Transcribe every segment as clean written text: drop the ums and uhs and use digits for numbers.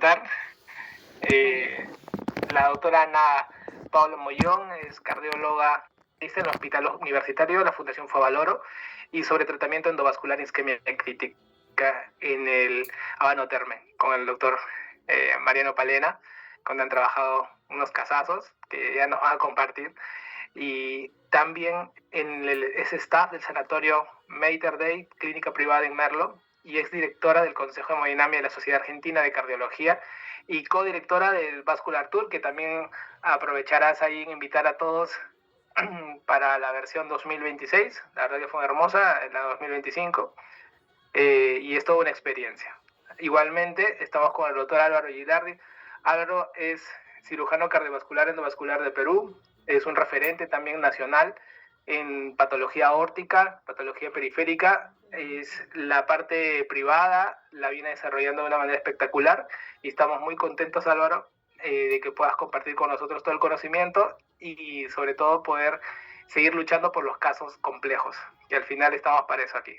presentar. La doctora Ana Paula Mollón es cardióloga en el Hospital Universitario de la Fundación Favaloro y sobre tratamiento endovascular en isquemia crítica en el Habano Terme con el doctor Mariano Palena, donde han trabajado unos casazos que ya nos van a compartir. Y también es staff del sanatorio Mater Dei, clínica privada en Merlo, y es directora del Consejo de Hemodinamia de la Sociedad Argentina de Cardiología y codirectora del Vascular Tour, que también aprovecharás ahí en invitar a todos para la versión 2026. La verdad que fue hermosa, la 2025, y es toda una experiencia. Igualmente estamos con el doctor Álvaro Gilardi. Álvaro es cirujano cardiovascular endovascular de Perú, es un referente también nacional en patología aórtica, patología periférica. Es la parte privada, la viene desarrollando de una manera espectacular y estamos muy contentos, Álvaro, de que puedas compartir con nosotros todo el conocimiento y sobre todo poder seguir luchando por los casos complejos, que al final estamos para eso aquí.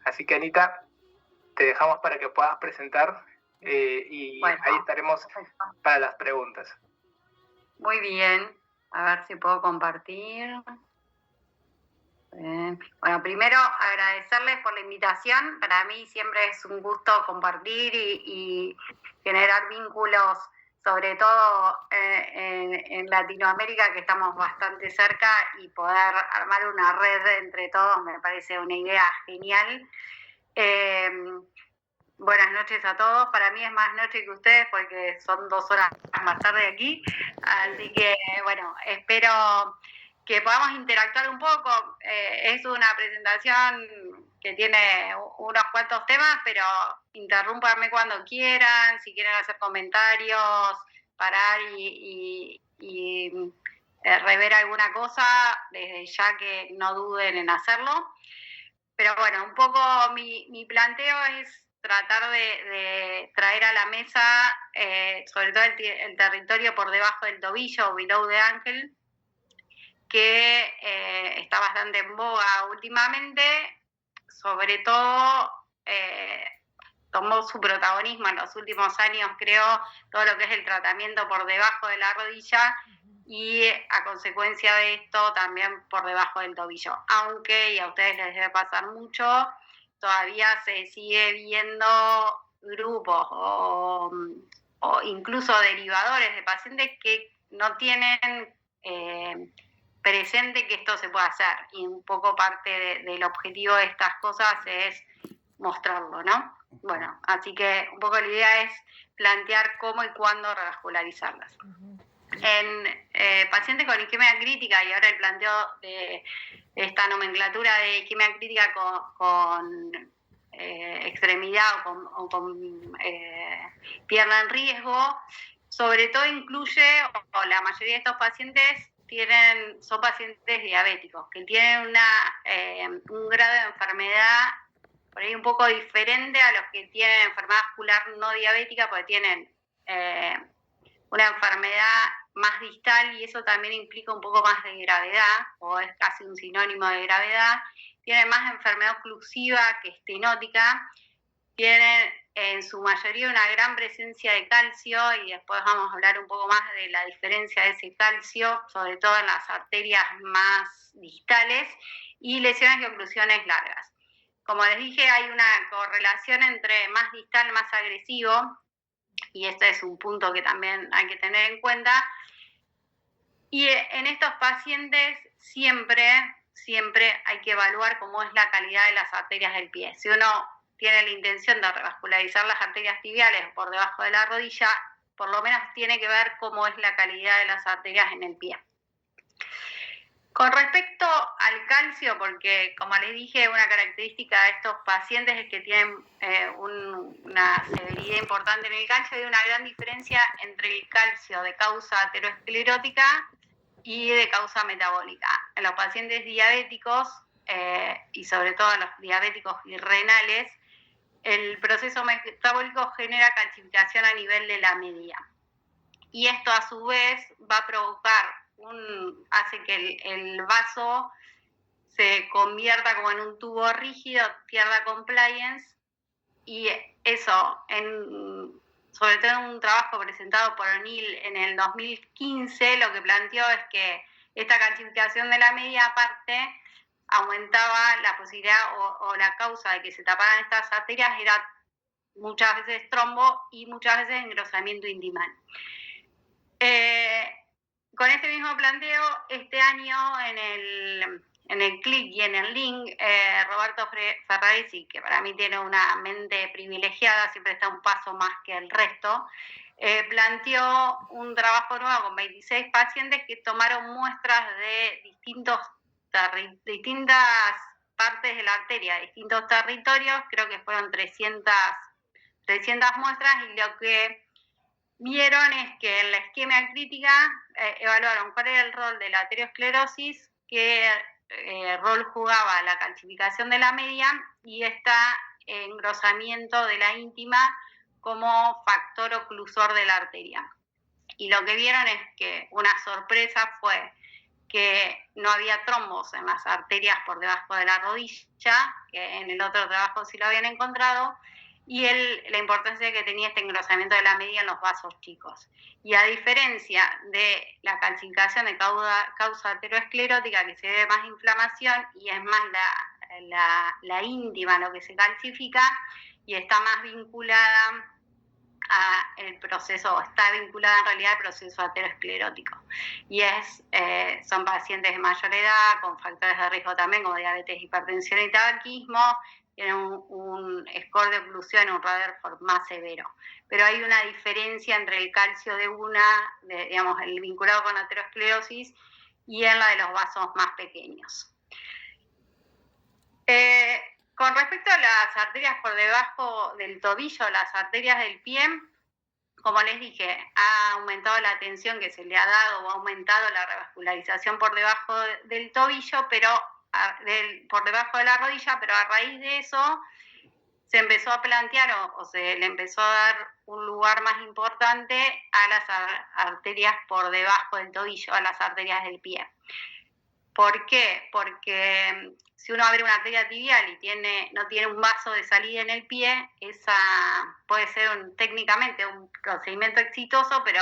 Así que, Anita, te dejamos para que puedas presentar y bueno, ahí estaremos para las preguntas. Muy bien, a ver si puedo compartir. Bueno, primero agradecerles por la invitación. Para mí siempre es un gusto compartir y generar vínculos, sobre todo en Latinoamérica, que estamos bastante cerca, y poder armar una red entre todos me parece una idea genial. Buenas noches a todos. Para mí es más noche que ustedes porque son 2 horas más tarde aquí. Así que, bueno, espero que podamos interactuar un poco. Es una presentación que tiene unos cuantos temas, pero interrúmpanme cuando quieran, si quieren hacer comentarios, parar y rever alguna cosa, desde ya que no duden en hacerlo. Pero bueno, un poco mi planteo es tratar de traer a la mesa, sobre todo el territorio por debajo del tobillo, below the ankle, que está bastante en boga últimamente, sobre todo tomó su protagonismo en los últimos años, creo, todo lo que es el tratamiento por debajo de la rodilla y a consecuencia de esto también por debajo del tobillo. Aunque, y a ustedes les debe pasar mucho, todavía se sigue viendo grupos o incluso derivadores de pacientes que no tienen presente que esto se puede hacer, y un poco parte del objetivo de estas cosas es mostrarlo, ¿no? Bueno, así que un poco la idea es plantear cómo y cuándo revascularizarlas. En pacientes con isquemia crítica, y ahora el planteo de esta nomenclatura de isquemia crítica con extremidad o con pierna en riesgo, sobre todo incluye, o la mayoría de estos pacientes son pacientes diabéticos, que tienen un grado de enfermedad por ahí un poco diferente a los que tienen enfermedad vascular no diabética, porque tienen una enfermedad más distal y eso también implica un poco más de gravedad, o es casi un sinónimo de gravedad. Tienen más enfermedad oclusiva que estenótica, tienen en su mayoría una gran presencia de calcio, y después vamos a hablar un poco más de la diferencia de ese calcio, sobre todo en las arterias más distales, y lesiones y oclusiones largas. Como les dije, hay una correlación entre más distal, más agresivo, y este es un punto que también hay que tener en cuenta. Y en estos pacientes siempre hay que evaluar cómo es la calidad de las arterias del pie. Si uno tiene la intención de revascularizar las arterias tibiales por debajo de la rodilla, por lo menos tiene que ver cómo es la calidad de las arterias en el pie. Con respecto al calcio, porque como les dije, una característica de estos pacientes es que tienen una severidad importante en el calcio, y una gran diferencia entre el calcio de causa aterosclerótica y de causa metabólica. En los pacientes diabéticos, y sobre todo en los diabéticos renales, el proceso metabólico genera calcificación a nivel de la media. Y esto a su vez va a provocar hace que el vaso se convierta como en un tubo rígido, pierda compliance, y eso sobre todo en un trabajo presentado por O'Neill en el 2015, lo que planteó es que esta calcificación de la media aparte aumentaba la posibilidad o la causa de que se taparan estas arterias era muchas veces trombo y muchas veces engrosamiento intimal. Con este mismo planteo, este año en el CLIC y en el LINC, Roberto Ferraresi, que para mí tiene una mente privilegiada, siempre está un paso más que el resto, planteó un trabajo nuevo con 26 pacientes que tomaron muestras de distintas partes de la arteria, distintos territorios, creo que fueron 300 muestras, y lo que vieron es que en la isquemia crítica evaluaron cuál era el rol de la arteriosclerosis, qué rol jugaba la calcificación de la media y este engrosamiento de la íntima como factor oclusor de la arteria. Y lo que vieron es que una sorpresa fue que no había trombos en las arterias por debajo de la rodilla, que en el otro trabajo sí lo habían encontrado, y la importancia que tenía este engrosamiento de la media en los vasos chicos. Y a diferencia de la calcificación de causa ateroesclerótica, que se ve más inflamación y es más la íntima lo que se calcifica y está más vinculada el proceso, está vinculada en realidad al proceso aterosclerótico. Y son pacientes de mayor edad, con factores de riesgo también, como diabetes, hipertensión y tabaquismo, tienen un score de oclusión, un Rutherford más severo. Pero hay una diferencia entre el calcio digamos, el vinculado con aterosclerosis y en la de los vasos más pequeños. Con respecto a las arterias por debajo del tobillo, las arterias del pie, como les dije, ha aumentado la atención que se le ha dado o ha aumentado la revascularización por debajo del tobillo, pero por debajo de la rodilla, pero a raíz de eso se empezó a plantear o se le empezó a dar un lugar más importante a las arterias por debajo del tobillo, a las arterias del pie. ¿Por qué? Porque si uno abre una arteria tibial y no tiene un vaso de salida en el pie, esa puede ser técnicamente un procedimiento exitoso, pero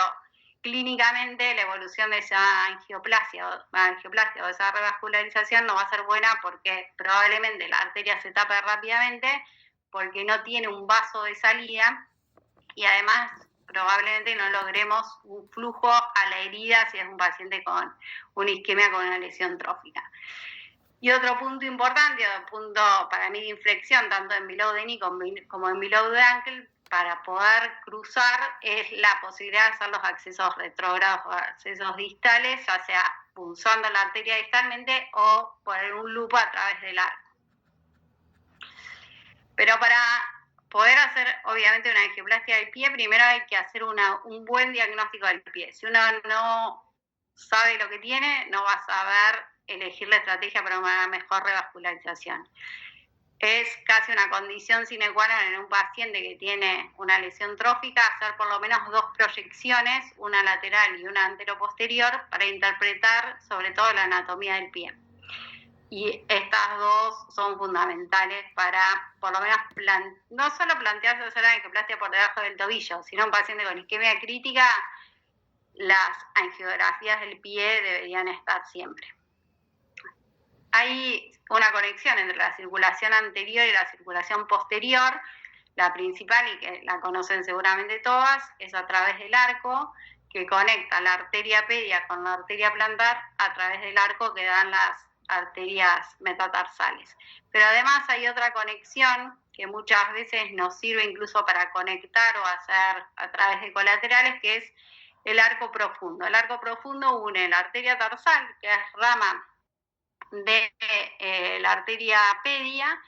clínicamente la evolución de esa angioplasia o esa revascularización no va a ser buena porque probablemente la arteria se tape rápidamente porque no tiene un vaso de salida y además probablemente no logremos un flujo a la herida si es un paciente con una isquemia con una lesión trófica. Y otro punto importante, un punto para mí de inflexión, tanto en below the knee como en below the ankle, para poder cruzar es la posibilidad de hacer los accesos retrógrados o accesos distales, ya sea punzando la arteria distalmente o poner un lupo a través del arco. Pero para poder hacer, obviamente, una angioplastia del pie, primero hay que hacer un buen diagnóstico del pie. Si uno no sabe lo que tiene, no va a saber elegir la estrategia para una mejor revascularización. Es casi una condición sine qua non en un paciente que tiene una lesión trófica hacer por lo menos 2 proyecciones, una lateral y una anteroposterior, para interpretar sobre todo la anatomía del pie. Y estas 2 son fundamentales para, por lo menos, no solo plantearse hacer la angioplastia por debajo del tobillo, sino un paciente con isquemia crítica, las angiografías del pie deberían estar siempre. Hay una conexión entre la circulación anterior y la circulación posterior. La principal, y que la conocen seguramente todas, es a través del arco, que conecta la arteria pedia con la arteria plantar a través del arco que dan las arterias metatarsales. Pero además hay otra conexión que muchas veces nos sirve incluso para conectar o hacer a través de colaterales, que es el arco profundo. El arco profundo une la arteria tarsal, que es rama de la arteria pedia,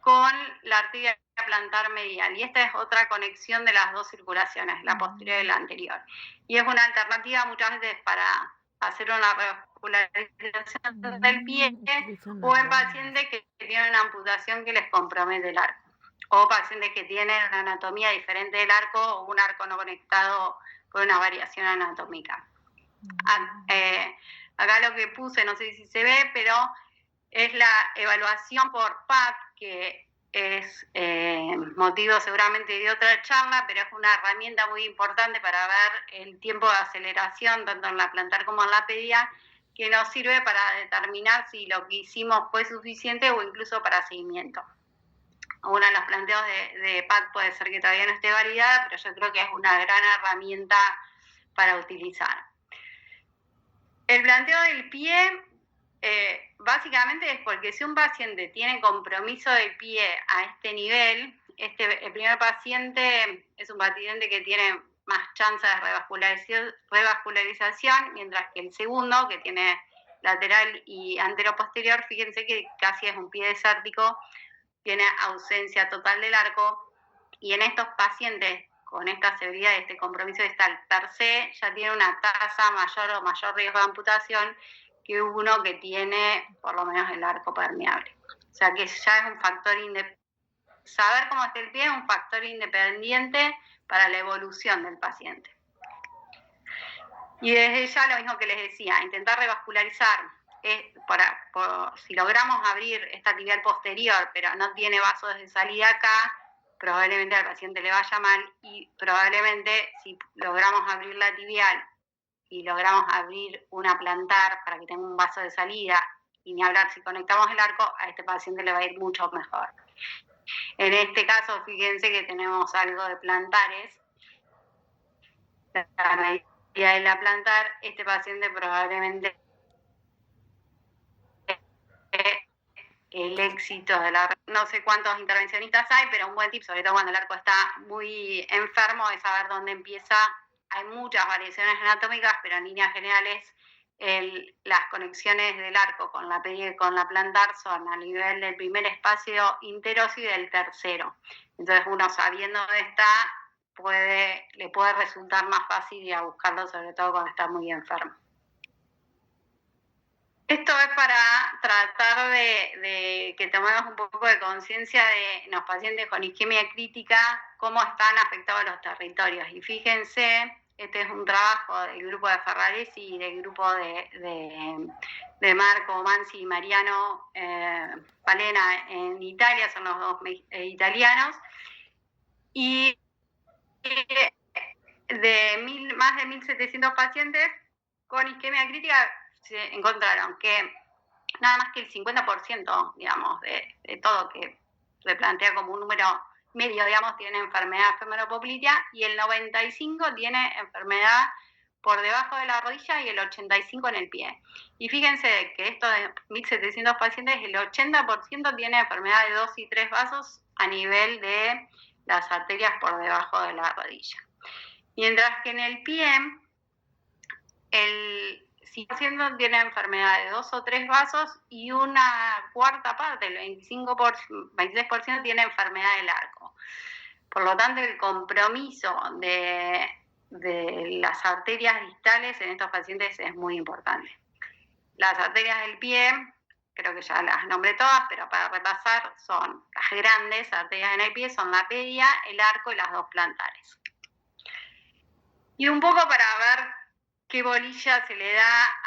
con la arteria plantar medial. Y esta es otra conexión de las 2 circulaciones, la posterior y la anterior. Y es una alternativa muchas veces para hacer una revascularización del pie o en pacientes que tienen una amputación que les compromete el arco, o pacientes que tienen una anatomía diferente del arco o un arco no conectado por una variación anatómica. Acá lo que puse, no sé si se ve, pero es la evaluación por PAT, que es motivo seguramente de otra charla, pero es una herramienta muy importante para ver el tiempo de aceleración, tanto en la plantar como en la pedia, que nos sirve para determinar si lo que hicimos fue suficiente o incluso para seguimiento. Uno de los planteos de PAC puede ser que todavía no esté validada, pero yo creo que es una gran herramienta para utilizar. El planteo del pie básicamente es porque si un paciente tiene compromiso del pie a este nivel, el primer paciente es un paciente que tiene más chance de revascularización, mientras que el segundo, que tiene lateral y anteroposterior, fíjense que casi es un pie desértico, tiene ausencia total del arco, y en estos pacientes con esta severidad, este compromiso distal per se, ya tiene una tasa mayor o mayor riesgo de amputación que uno que tiene por lo menos el arco permeable. O sea que ya es un factor saber cómo está el pie es un factor independiente para la evolución del paciente. Y desde ya lo mismo que les decía, intentar revascularizar. Si logramos abrir esta tibial posterior, pero no tiene vasos de salida acá, probablemente al paciente le vaya mal, y probablemente si logramos abrir la tibial y logramos abrir una plantar para que tenga un vaso de salida, y ni hablar si conectamos el arco, a este paciente le va a ir mucho mejor. En este caso, fíjense que tenemos algo de plantares. La medida de la plantar, este paciente probablemente el éxito de no sé cuántos intervencionistas hay, pero un buen tip, sobre todo cuando el arco está muy enfermo, es saber dónde empieza. Hay muchas variaciones anatómicas, pero en líneas generales las conexiones del arco con la pedia y con la plantar son a nivel del primer espacio interóseo y del tercero. Entonces uno sabiendo dónde está, le puede resultar más fácil ir a buscarlo, sobre todo cuando está muy enfermo. Esto es para tratar de que tomemos un poco de conciencia de los pacientes con isquemia crítica, cómo están afectados los territorios. Y fíjense, este es un trabajo del grupo de Ferraresi y del grupo de Marco Manzi y Mariano Palena en Italia, son los dos italianos. Y de más de 1.700 pacientes con isquemia crítica, se encontraron que nada más que el 50%, digamos, de todo, que se plantea como un número medio, digamos, tiene enfermedad femoropóplitea, y el 95% tiene enfermedad por debajo de la rodilla y el 85% en el pie. Y fíjense que estos de 1.700 pacientes, el 80% tiene enfermedad de 2 y 3 vasos a nivel de las arterias por debajo de la rodilla. Mientras que en el pie, el 100% tiene enfermedad de 2 o 3 vasos y una cuarta parte, el 26% tiene enfermedad del arco. Por lo tanto, el compromiso de las arterias distales en estos pacientes es muy importante. Las arterias del pie, creo que ya las nombré todas, pero para repasar, son las grandes arterias en el pie, son la pedia, el arco y las dos plantares. Y un poco para ver qué bolilla se le da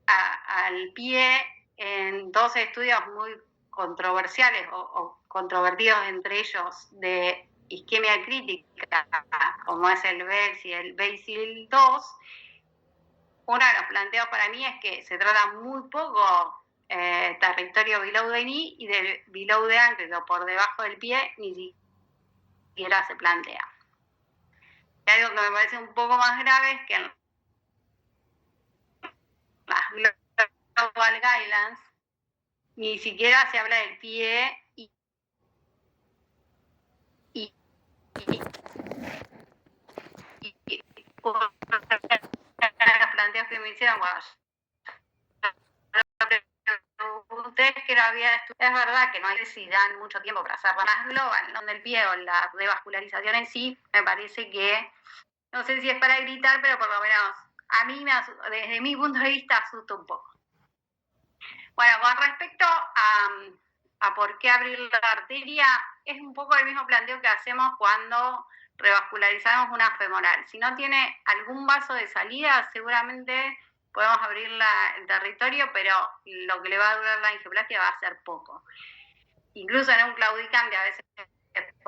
al pie en dos estudios muy controversiales o controvertidos entre ellos de isquemia crítica, como es el BELS y el BASIL 2. Uno de los planteos para mí es que se trata muy poco territorio below the knee, y del below the ankle o por debajo del pie ni siquiera se plantea. Y algo que me parece un poco más grave es que en las Global Guidelines ni siquiera se habla del pie y los planteos que me hicieron cuando ustedes que lo había estudiado, es verdad que no hay si dan mucho tiempo para hacer más global, donde el pie o la revascularización en sí, me parece que, no sé si es para gritar, pero por lo menos a mí, desde mi punto de vista, asusta un poco. Bueno, con respecto a por qué abrir la arteria, es un poco el mismo planteo que hacemos cuando revascularizamos una femoral. Si no tiene algún vaso de salida, seguramente podemos abrir el territorio, pero lo que le va a durar la angioplastia va a ser poco. incluso en un claudicante a veces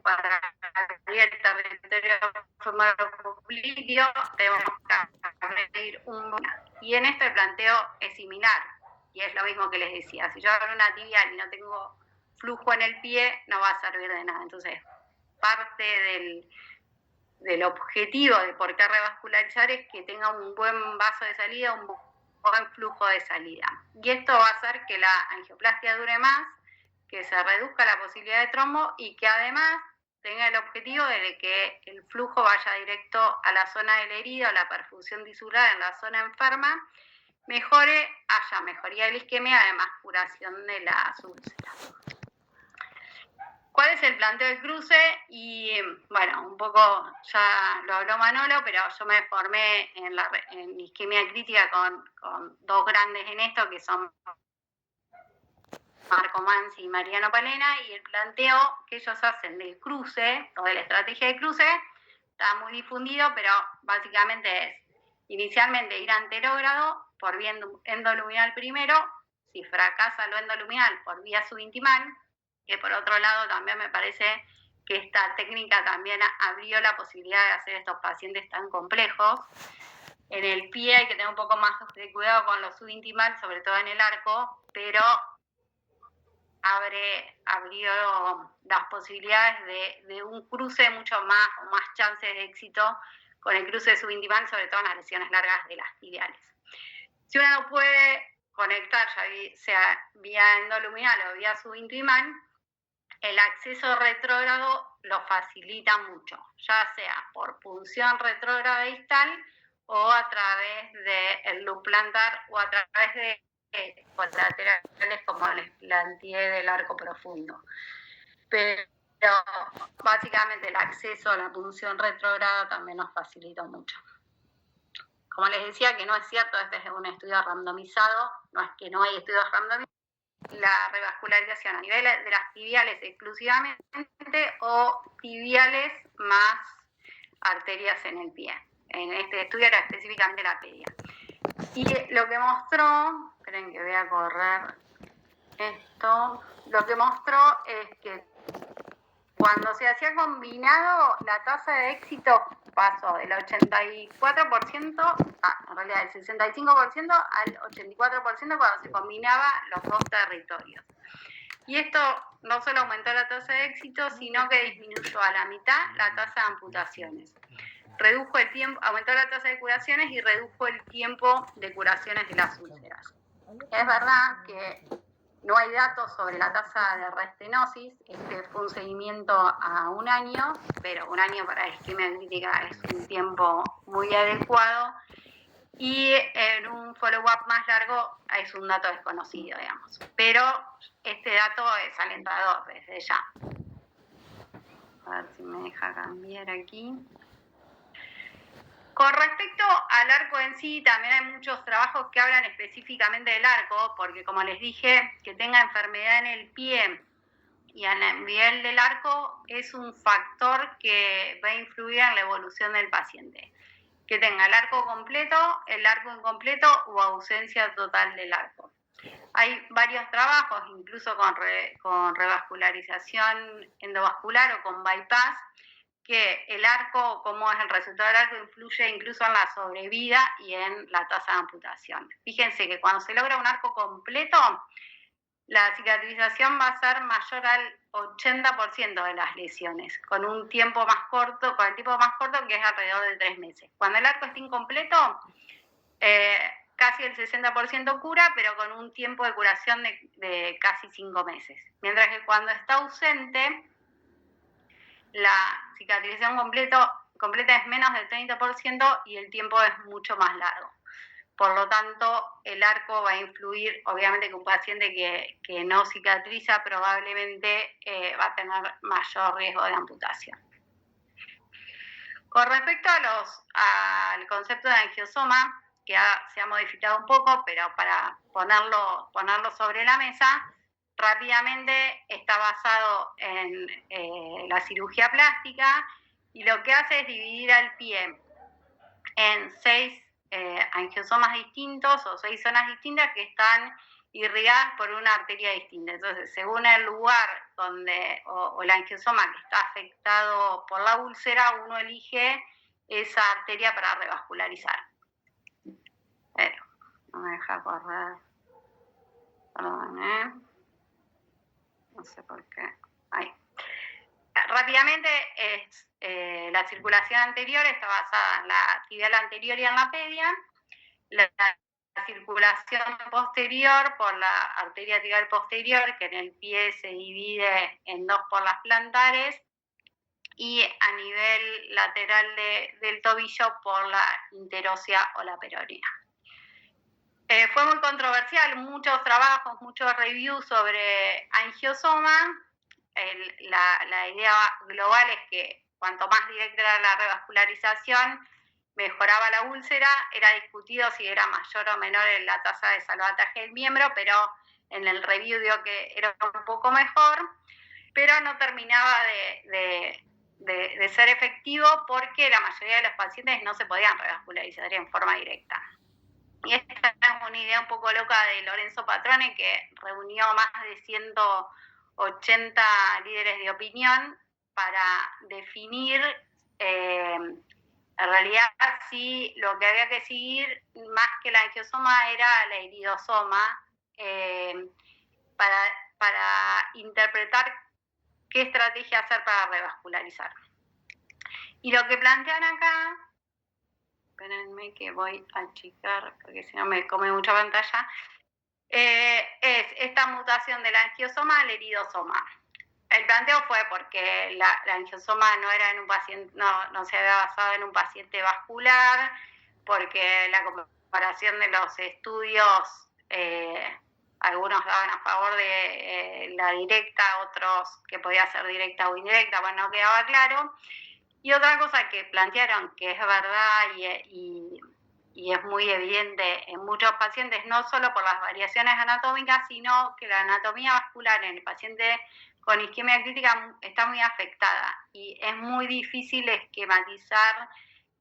para abrir el territorio femoropelviceo tenemos que abrir y en esto el planteo es similar, y es lo mismo que les decía, si yo abro una tibial y no tengo flujo en el pie, no va a servir de nada. Entonces, parte del objetivo de por qué revascularizar es que tenga un buen vaso de salida, un buen flujo de salida. Y esto va a hacer que la angioplastia dure más, que se reduzca la posibilidad de trombo y que además tenga el objetivo de que el flujo vaya directo a la zona de la herida o la perfusión tisular en la zona enferma, haya mejoría de la isquemia, además curación de las úlceras. ¿Cuál es el planteo del cruce? Y bueno, un poco ya lo habló Manolo, pero yo me formé en isquemia crítica con dos grandes en esto, que son Marco Manzi y Mariano Palena, y el planteo que ellos hacen del cruce, o de la estrategia de cruce, está muy difundido, pero básicamente es inicialmente ir anterógrado por vía endoluminal primero, si fracasa lo endoluminal por vía subintimal, que por otro lado también me parece que esta técnica también abrió la posibilidad de hacer estos pacientes tan complejos. En el pie hay que tener un poco más de cuidado con lo subintimal, sobre todo en el arco, pero abrió las posibilidades de un cruce mucho más chances de éxito con el cruce subintimal, sobre todo en las lesiones largas de las tibiales. Si uno no puede conectar, ya sea vía endoluminal o vía subintimal, el acceso retrógrado lo facilita mucho, ya sea por punción retrógrada distal o a través del loop plantar o a través de colaterales como les planteé del arco profundo. Pero básicamente el acceso a la punción retrógrada también nos facilita mucho. Como les decía, que no es cierto, este es un estudio randomizado, no es que no hay estudios randomizados, la revascularización a nivel de las tibiales exclusivamente o tibiales más arterias en el pie. En este estudio era específicamente la pedia. Y lo que mostró, esperen que voy a correr esto, lo que mostró es que cuando se hacía combinado, la tasa de éxito pasó del 84%, en realidad del 65% al 84% cuando se combinaba los dos territorios. Y esto no solo aumentó la tasa de éxito, sino que disminuyó a la mitad la tasa de amputaciones. Redujo el tiempo, aumentó la tasa de curaciones y redujo el tiempo de curaciones de las úlceras. Es verdad que no hay datos sobre la tasa de restenosis, este fue un seguimiento a 1 año, pero 1 año para la isquemia crítica es un tiempo muy adecuado, y en un follow-up más largo es un dato desconocido, digamos. Pero este dato es alentador desde ya. A ver si me deja cambiar aquí. Con respecto al arco en sí, también hay muchos trabajos que hablan específicamente del arco, porque como les dije, que tenga enfermedad en el pie y a nivel del arco es un factor que va a influir en la evolución del paciente. Que tenga el arco completo, el arco incompleto o ausencia total del arco. Hay varios trabajos, incluso con revascularización endovascular o con bypass, que el arco, como es el resultado del arco, influye incluso en la sobrevida y en la tasa de amputación. Fíjense que cuando se logra un arco completo, la cicatrización va a ser mayor al 80% de las lesiones, con un tiempo más corto, con el tiempo más corto que es alrededor de 3 meses. Cuando el arco está incompleto, casi el 60% cura, pero con un tiempo de curación de casi 5 meses. Mientras que cuando está ausente, la cicatrización completa es menos del 30% y el tiempo es mucho más largo. Por lo tanto, el arco va a influir, obviamente que un paciente que no cicatriza probablemente va a tener mayor riesgo de amputación. Con respecto al concepto de angiosoma, que se ha modificado un poco, pero para ponerlo sobre la mesa, rápidamente está basado en la cirugía plástica y lo que hace es dividir al pie en 6 angiosomas distintos o 6 zonas distintas que están irrigadas por una arteria distinta. Entonces, según el lugar o el angiosoma que está afectado por la úlcera, uno elige esa arteria para revascularizar. Pero no me deja correr. Perdón, no sé por qué. Ahí. Rápidamente, la circulación anterior está basada en la tibial anterior y en la pedia. La circulación posterior por la arteria tibial posterior, que en el pie se divide en dos por las plantares, y a nivel lateral del tobillo por la interósea o la peronea. Fue muy controversial, muchos trabajos, muchos reviews sobre angiosoma. La idea global es que cuanto más directa era la revascularización, mejoraba la úlcera. Era discutido si era mayor o menor en la tasa de salvataje del miembro, pero en el review dio que era un poco mejor, pero no terminaba de ser efectivo porque la mayoría de los pacientes no se podían revascularizar en forma directa. Y esta es una idea un poco loca de Lorenzo Patrone, que reunió más de 180 líderes de opinión para definir en realidad si lo que había que seguir más que el angiosoma era el iridosoma, para interpretar qué estrategia hacer para revascularizar. Y lo que plantean acá, espérenme que voy a achicar porque si no me come mucha pantalla, es esta mutación del angiosoma al iridosoma. El planteo fue porque la angiosoma no era en un paciente, no se había basado en un paciente vascular, porque la comparación de los estudios, algunos daban a favor de la directa, otros que podía ser directa o indirecta, bueno, no quedaba claro. Y otra cosa que plantearon, que es verdad y es muy evidente en muchos pacientes, no solo por las variaciones anatómicas, sino que la anatomía vascular en el paciente con isquemia crítica está muy afectada y es muy difícil esquematizar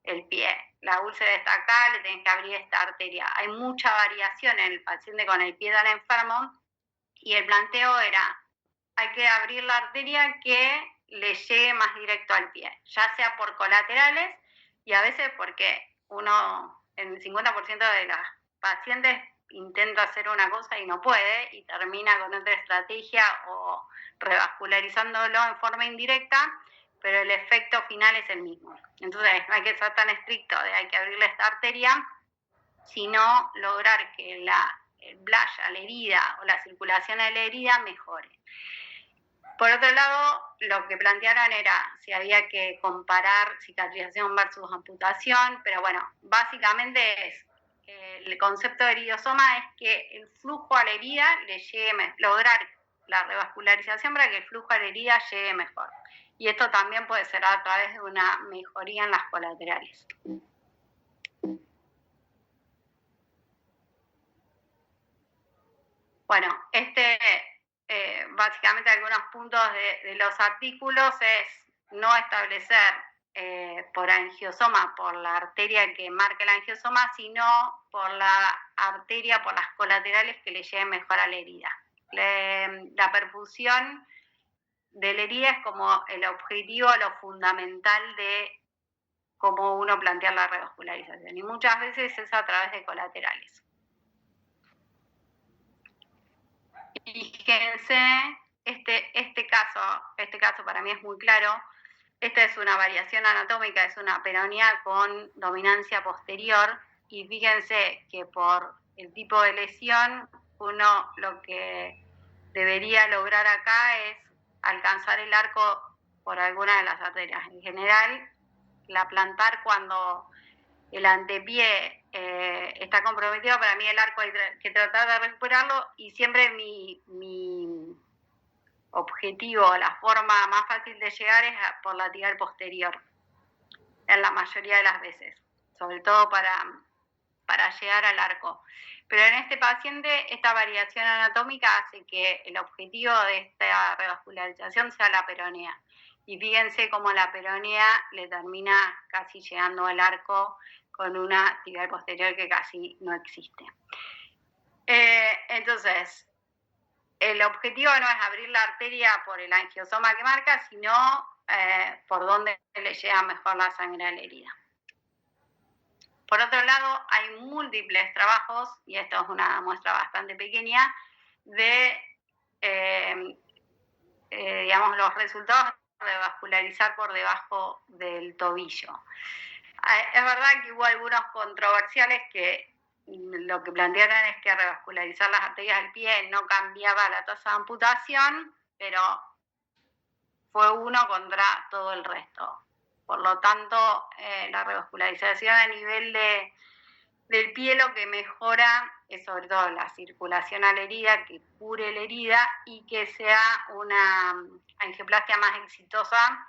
el pie. La úlcera está acá, le tenés que abrir esta arteria. Hay mucha variación en el paciente con el pie tan enfermo y el planteo era, hay que abrir la arteria que le llegue más directo al pie, ya sea por colaterales y a veces porque uno, en el 50% de las pacientes, intenta hacer una cosa y no puede y termina con otra estrategia o revascularizándolo en forma indirecta, pero el efecto final es el mismo. Entonces no hay que ser tan estricto de hay que abrirle esta arteria, sino lograr que el blush a la herida o la circulación a la herida mejore. Por otro lado, lo que plantearon era si había que comparar cicatrización versus amputación, pero bueno, básicamente es el concepto de iridosoma es que el flujo a la herida le llegue, lograr la revascularización para que el flujo a la herida llegue mejor. Y esto también puede ser a través de una mejoría en las colaterales. Bueno, básicamente algunos puntos de los artículos es no establecer por angiosoma, por la arteria que marca el angiosoma, sino por la arteria, por las colaterales que le lleguen mejor a la herida. La perfusión de la herida es como el objetivo, lo fundamental de cómo uno plantea la revascularización, y muchas veces es a través de colaterales. Fíjense, este caso para mí es muy claro. Esta es una variación anatómica, es una peronea con dominancia posterior, y fíjense que por el tipo de lesión, uno lo que debería lograr acá es alcanzar el arco por alguna de las arterias. En general, la plantar, cuando el antepié está comprometido, para mí el arco hay que tratar de recuperarlo, y siempre mi objetivo, la forma más fácil de llegar es por la tibial posterior, en la mayoría de las veces, sobre todo para llegar al arco. Pero en este paciente, esta variación anatómica hace que el objetivo de esta revascularización sea la peronea. Y fíjense cómo la peronea le termina casi llegando al arco con una tibial posterior que casi no existe. Entonces, el objetivo no es abrir la arteria por el angiosoma que marca, sino por donde le llega mejor la sangre a la herida. Por otro lado, hay múltiples trabajos, y esto es una muestra bastante pequeña, de digamos, los resultados de vascularizar por debajo del tobillo. Es verdad que hubo algunos controversiales que lo que plantearon es que revascularizar las arterias del pie no cambiaba la tasa de amputación, pero fue uno contra todo el resto. Por lo tanto, la revascularización a nivel del pie lo que mejora es sobre todo la circulación a la herida, que cure la herida y que sea una angioplastia más exitosa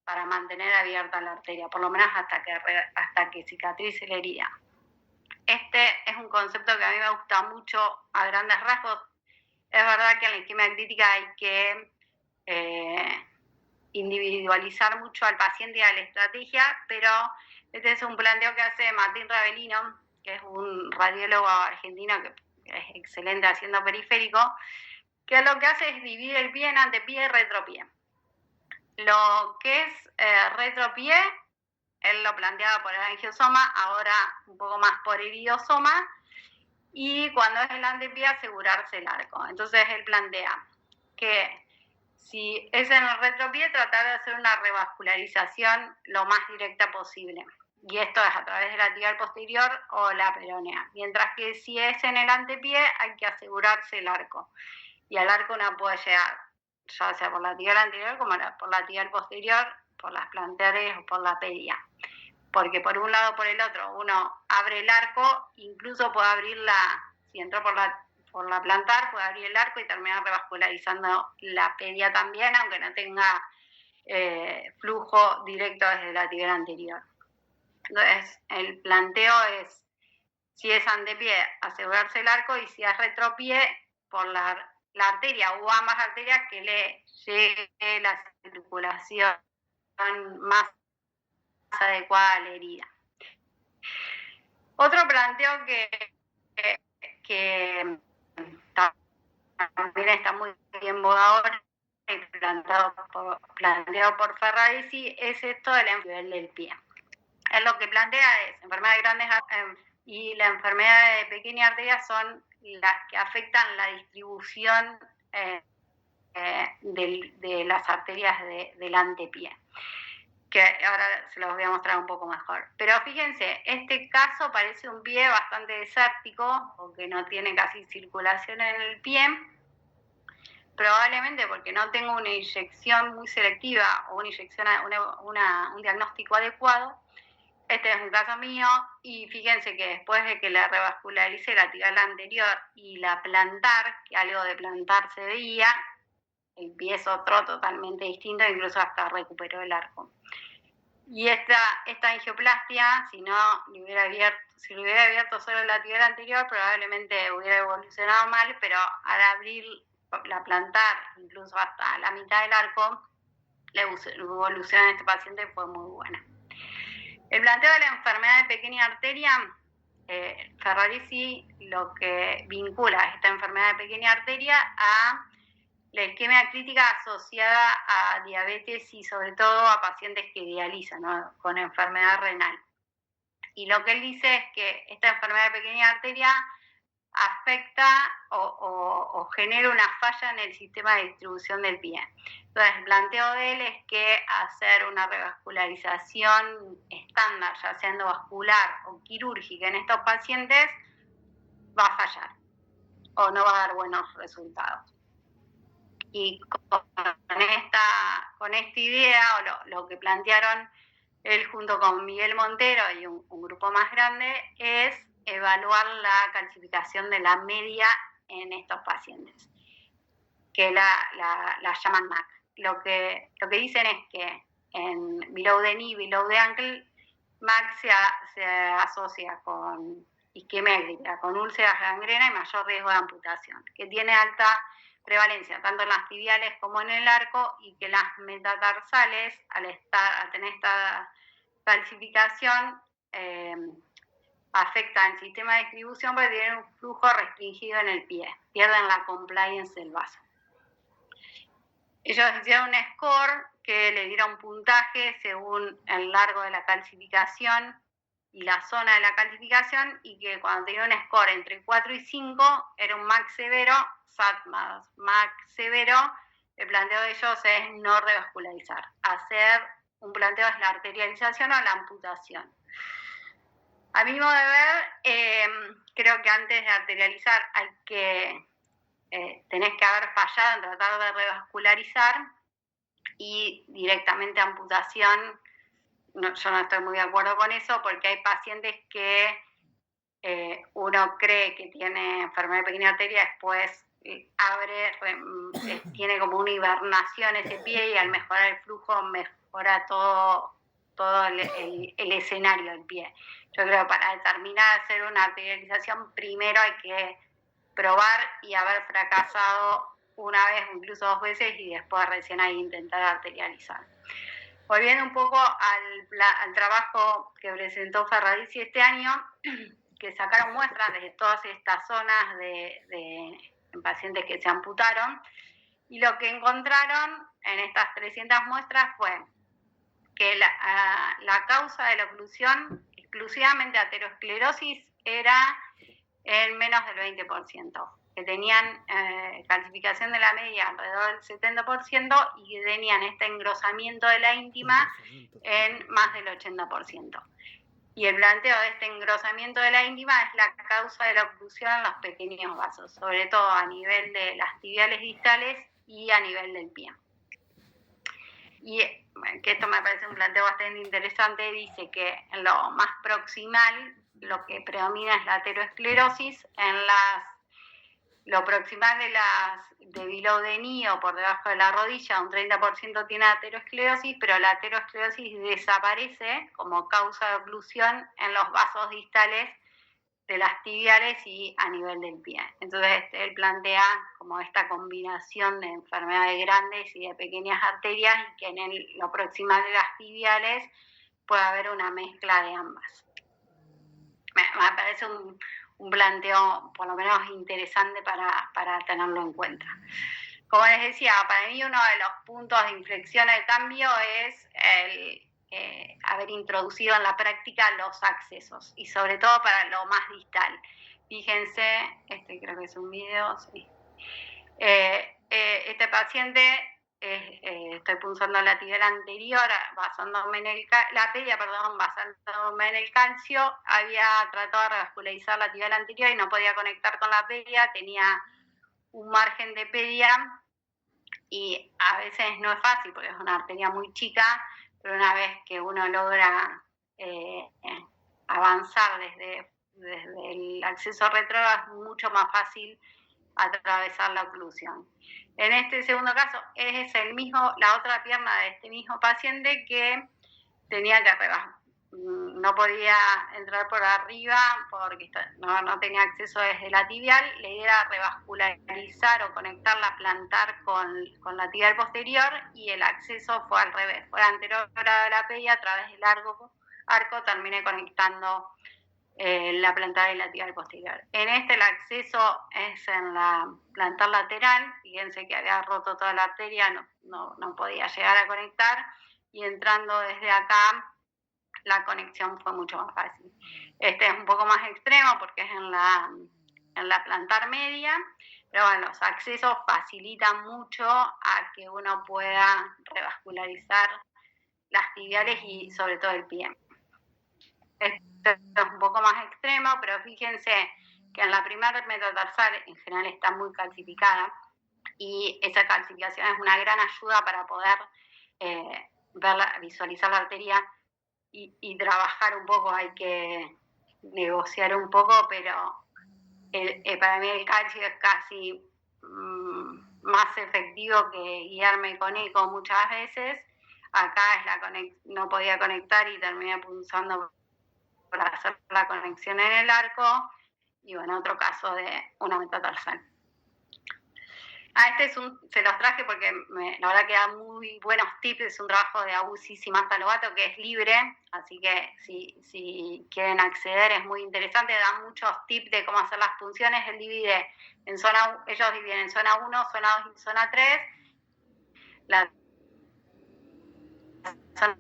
para mantener abierta la arteria, por lo menos hasta que cicatrice la herida. Este es un concepto que a mí me gusta mucho a grandes rasgos. Es verdad que en la isquemia crítica hay que individualizar mucho al paciente y a la estrategia, pero este es un planteo que hace Martín Ravelino, que es un radiólogo argentino que es excelente haciendo periférico, que lo que hace es dividir el pie en antepié y retropié. Lo que es retropié, él lo planteaba por el angiosoma, ahora un poco más por el iliosoma, y cuando es el antepié asegurarse el arco. Entonces él plantea que si es en el retropié, tratar de hacer una revascularización lo más directa posible. Y esto es a través de la tibial posterior o la peronea. Mientras que si es en el antepié, hay que asegurarse el arco. Y al arco no puede llegar, ya sea por la tibial anterior como por la tibial posterior, por las plantares o por la pedia. Porque por un lado o por el otro, uno abre el arco, incluso puede abrirla, si entró por la plantar, puede abrir el arco y terminar revascularizando la pedia también, aunque no tenga flujo directo desde la tibial anterior. Entonces, el planteo es, si es antepié, asegurarse el arco, y si es retropié, por la arteria o ambas arterias, que le llegue la circulación más adecuada a la herida. Otro planteo que también está muy bien boga ahora, planteado por Ferraresi, es esto del nivel del pie. Él lo que plantea es enfermedades grandes y la enfermedad de pequeña arteria son las que afectan la distribución de las arterias del antepié, que ahora se los voy a mostrar un poco mejor. Pero fíjense, este caso parece un pie bastante desértico, porque no tiene casi circulación en el pie, probablemente porque no tengo una inyección muy selectiva o una inyección, un diagnóstico adecuado. Este es un caso mío, y fíjense que después de que la revascularice la tibial anterior y la plantar, que algo de plantar se veía, el pie es otro totalmente distinto, incluso hasta recuperó el arco. Y esta angioplastia, si no le hubiera abierto solo la tibial anterior, probablemente hubiera evolucionado mal, pero al abrir la plantar, incluso hasta la mitad del arco, la evolución en este paciente fue muy buena. El planteo de la enfermedad de pequeña arteria, Ferraresi lo que vincula esta enfermedad de pequeña arteria a la isquemia crítica asociada a diabetes y sobre todo a pacientes que dializan, ¿no?, con enfermedad renal. Y lo que él dice es que esta enfermedad de pequeña arteria afecta o genera una falla en el sistema de distribución del pie. Entonces, el planteo de él es que hacer una revascularización estándar, ya sea endovascular o quirúrgica en estos pacientes, va a fallar o no va a dar buenos resultados. Y con esta idea, o lo que plantearon él junto con Miguel Montero y un grupo más grande, es evaluar la calcificación de la media en estos pacientes, que la llaman MAC. Lo que dicen es que en below the knee, below the ankle, MAC se asocia con isquemia crítica, con úlceras, gangrena y mayor riesgo de amputación, que tiene alta prevalencia tanto en las tibiales como en el arco, y que las metatarsales, al tener esta calcificación, afecta al sistema de distribución porque tienen un flujo restringido en el pie, pierden la compliance del vaso. Ellos hicieron un score que le dieron puntaje según el largo de la calcificación y la zona de la calcificación, y que cuando tenía un score entre 4 y 5 era un MAC severo, SAT más MAC severo. El planteo de ellos es no revascularizar. Hacer un planteo es la arterialización o la amputación. A mi modo de ver, creo que antes de arterializar hay que tenés que haber fallado en tratar de revascularizar, y directamente amputación, yo no estoy muy de acuerdo con eso, porque hay pacientes que uno cree que tiene enfermedad de pequeña arteria, después tiene como una hibernación ese pie, y al mejorar el flujo mejora todo el escenario del pie. Yo creo que para determinar hacer una arterialización, primero hay que probar y haber fracasado una vez, incluso 2 veces, y después recién ahí intentar arterializar. Volviendo un poco al trabajo que presentó Ferradici este año, que sacaron muestras de todas estas zonas en pacientes que se amputaron, y lo que encontraron en estas 300 muestras fue que la causa de la oclusión, exclusivamente aterosclerosis, era en menos del 20%, que tenían calcificación de la media alrededor del 70% y que tenían este engrosamiento de la íntima en más del 80%. Y el planteo de este engrosamiento de la íntima es la causa de la oclusión en los pequeños vasos, sobre todo a nivel de las tibiales distales y a nivel del pie. Y que esto me parece un planteo bastante interesante, dice que en lo más proximal lo que predomina es la aterosclerosis, lo proximal de below the knee o por debajo de la rodilla, un 30% tiene aterosclerosis, pero la aterosclerosis desaparece como causa de oclusión en los vasos distales de las tibiales y a nivel del pie. Entonces él plantea como esta combinación de enfermedades grandes y de pequeñas arterias, y que en lo proximal de las tibiales puede haber una mezcla de ambas. Me parece un planteo por lo menos interesante para tenerlo en cuenta. Como les decía, para mí uno de los puntos de inflexión del cambio es el haber introducido en la práctica los accesos, y sobre todo para lo más distal. Fíjense, creo que es un video, sí. Este paciente, estoy punzando la tibial anterior, basándome en el calcio, había tratado de revascularizar la tibial anterior y no podía conectar con la pedia, tenía un margen de pedia, y a veces no es fácil porque es una arteria muy chica, pero una vez que uno logra avanzar desde el acceso retrógrado, es mucho más fácil atravesar la oclusión. En este segundo caso es la otra pierna de este mismo paciente que tenía que no podía entrar por arriba porque no tenía acceso desde la tibial. La idea era revascularizar o conectarla, plantar con la tibial posterior, y el acceso fue al revés, fue anterior a la pedia, a través del arco terminé conectando la plantar y la tibial posterior. En el acceso es en la plantar lateral, fíjense que había roto toda la arteria, no podía llegar a conectar, y entrando desde acá la conexión fue mucho más fácil. Este es un poco más extremo porque es en la plantar media, pero bueno, los accesos facilitan mucho a que uno pueda revascularizar las tibiales y sobre todo el pie. Esto es un poco más extremo, pero fíjense que en la primera metatarsal en general está muy calcificada, y esa calcificación es una gran ayuda para poder visualizar la arteria y trabajar un poco. Hay que negociar un poco, pero para mí el calcio es casi más efectivo que guiarme con eco muchas veces. Acá no podía conectar y terminé punzando para hacer la conexión en el arco, y bueno, otro caso de una metatarsal. Se los traje porque la verdad que da muy buenos tips. Es un trabajo de Abusis y Marta Lobato que es libre, así que si quieren acceder es muy interesante. Da muchos tips de cómo hacer las punciones. Ellos dividen en zona 1, zona 2 y zona 3. La zona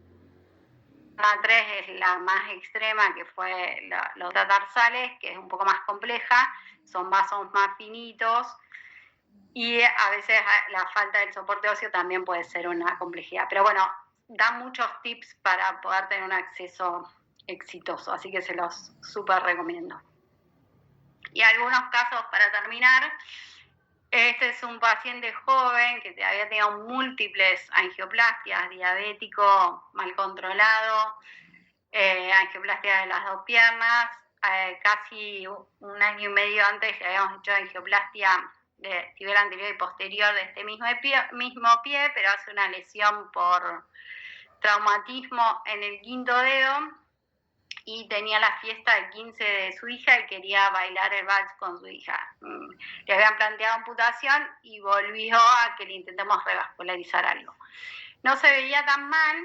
3 es la más extrema, que fue los metatarsales, que es un poco más compleja. Son vasos más finitos. Y a veces la falta del soporte óseo también puede ser una complejidad. Pero bueno, da muchos tips para poder tener un acceso exitoso, así que se los súper recomiendo. Y algunos casos para terminar. Este es un paciente joven que había tenido múltiples angioplastias, diabético, mal controlado, angioplastia de las 2 piernas. Casi un año y medio antes le habíamos hecho angioplastia de tibial anterior y posterior de este mismo pie, pero hace una lesión por traumatismo en el 5.º dedo y tenía la fiesta del 15 de su hija y quería bailar el vals con su hija. Le habían planteado amputación y volvió a que le intentemos revascularizar algo. No se veía tan mal,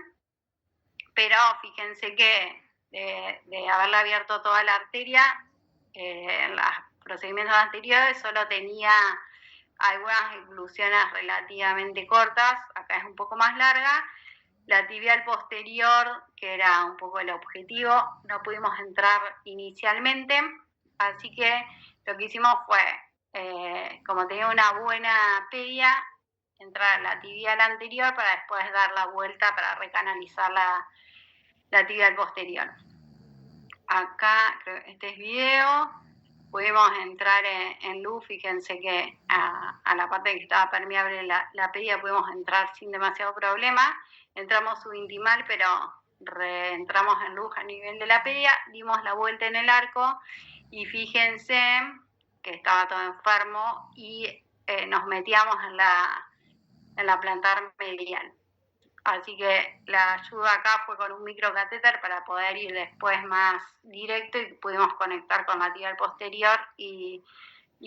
pero fíjense que de haberle abierto toda la arteria, en los procedimientos anteriores solo tenía algunas inclusiones relativamente cortas, acá es un poco más larga. La tibial posterior, que era un poco el objetivo, no pudimos entrar inicialmente, así que lo que hicimos fue, como tenía una buena pedia, entrar a la tibial anterior para después dar la vuelta para recanalizar la tibial posterior. Acá, este es video, pudimos entrar en luz. Fíjense que a la parte que estaba permeable la pedia pudimos entrar sin demasiado problema. Entramos subintimal, pero reentramos en luz a nivel de la pedia, dimos la vuelta en el arco y fíjense que estaba todo enfermo y nos metíamos en la plantar medial. Así que la ayuda acá fue con un microcatéter para poder ir después más directo y pudimos conectar con la tibial posterior y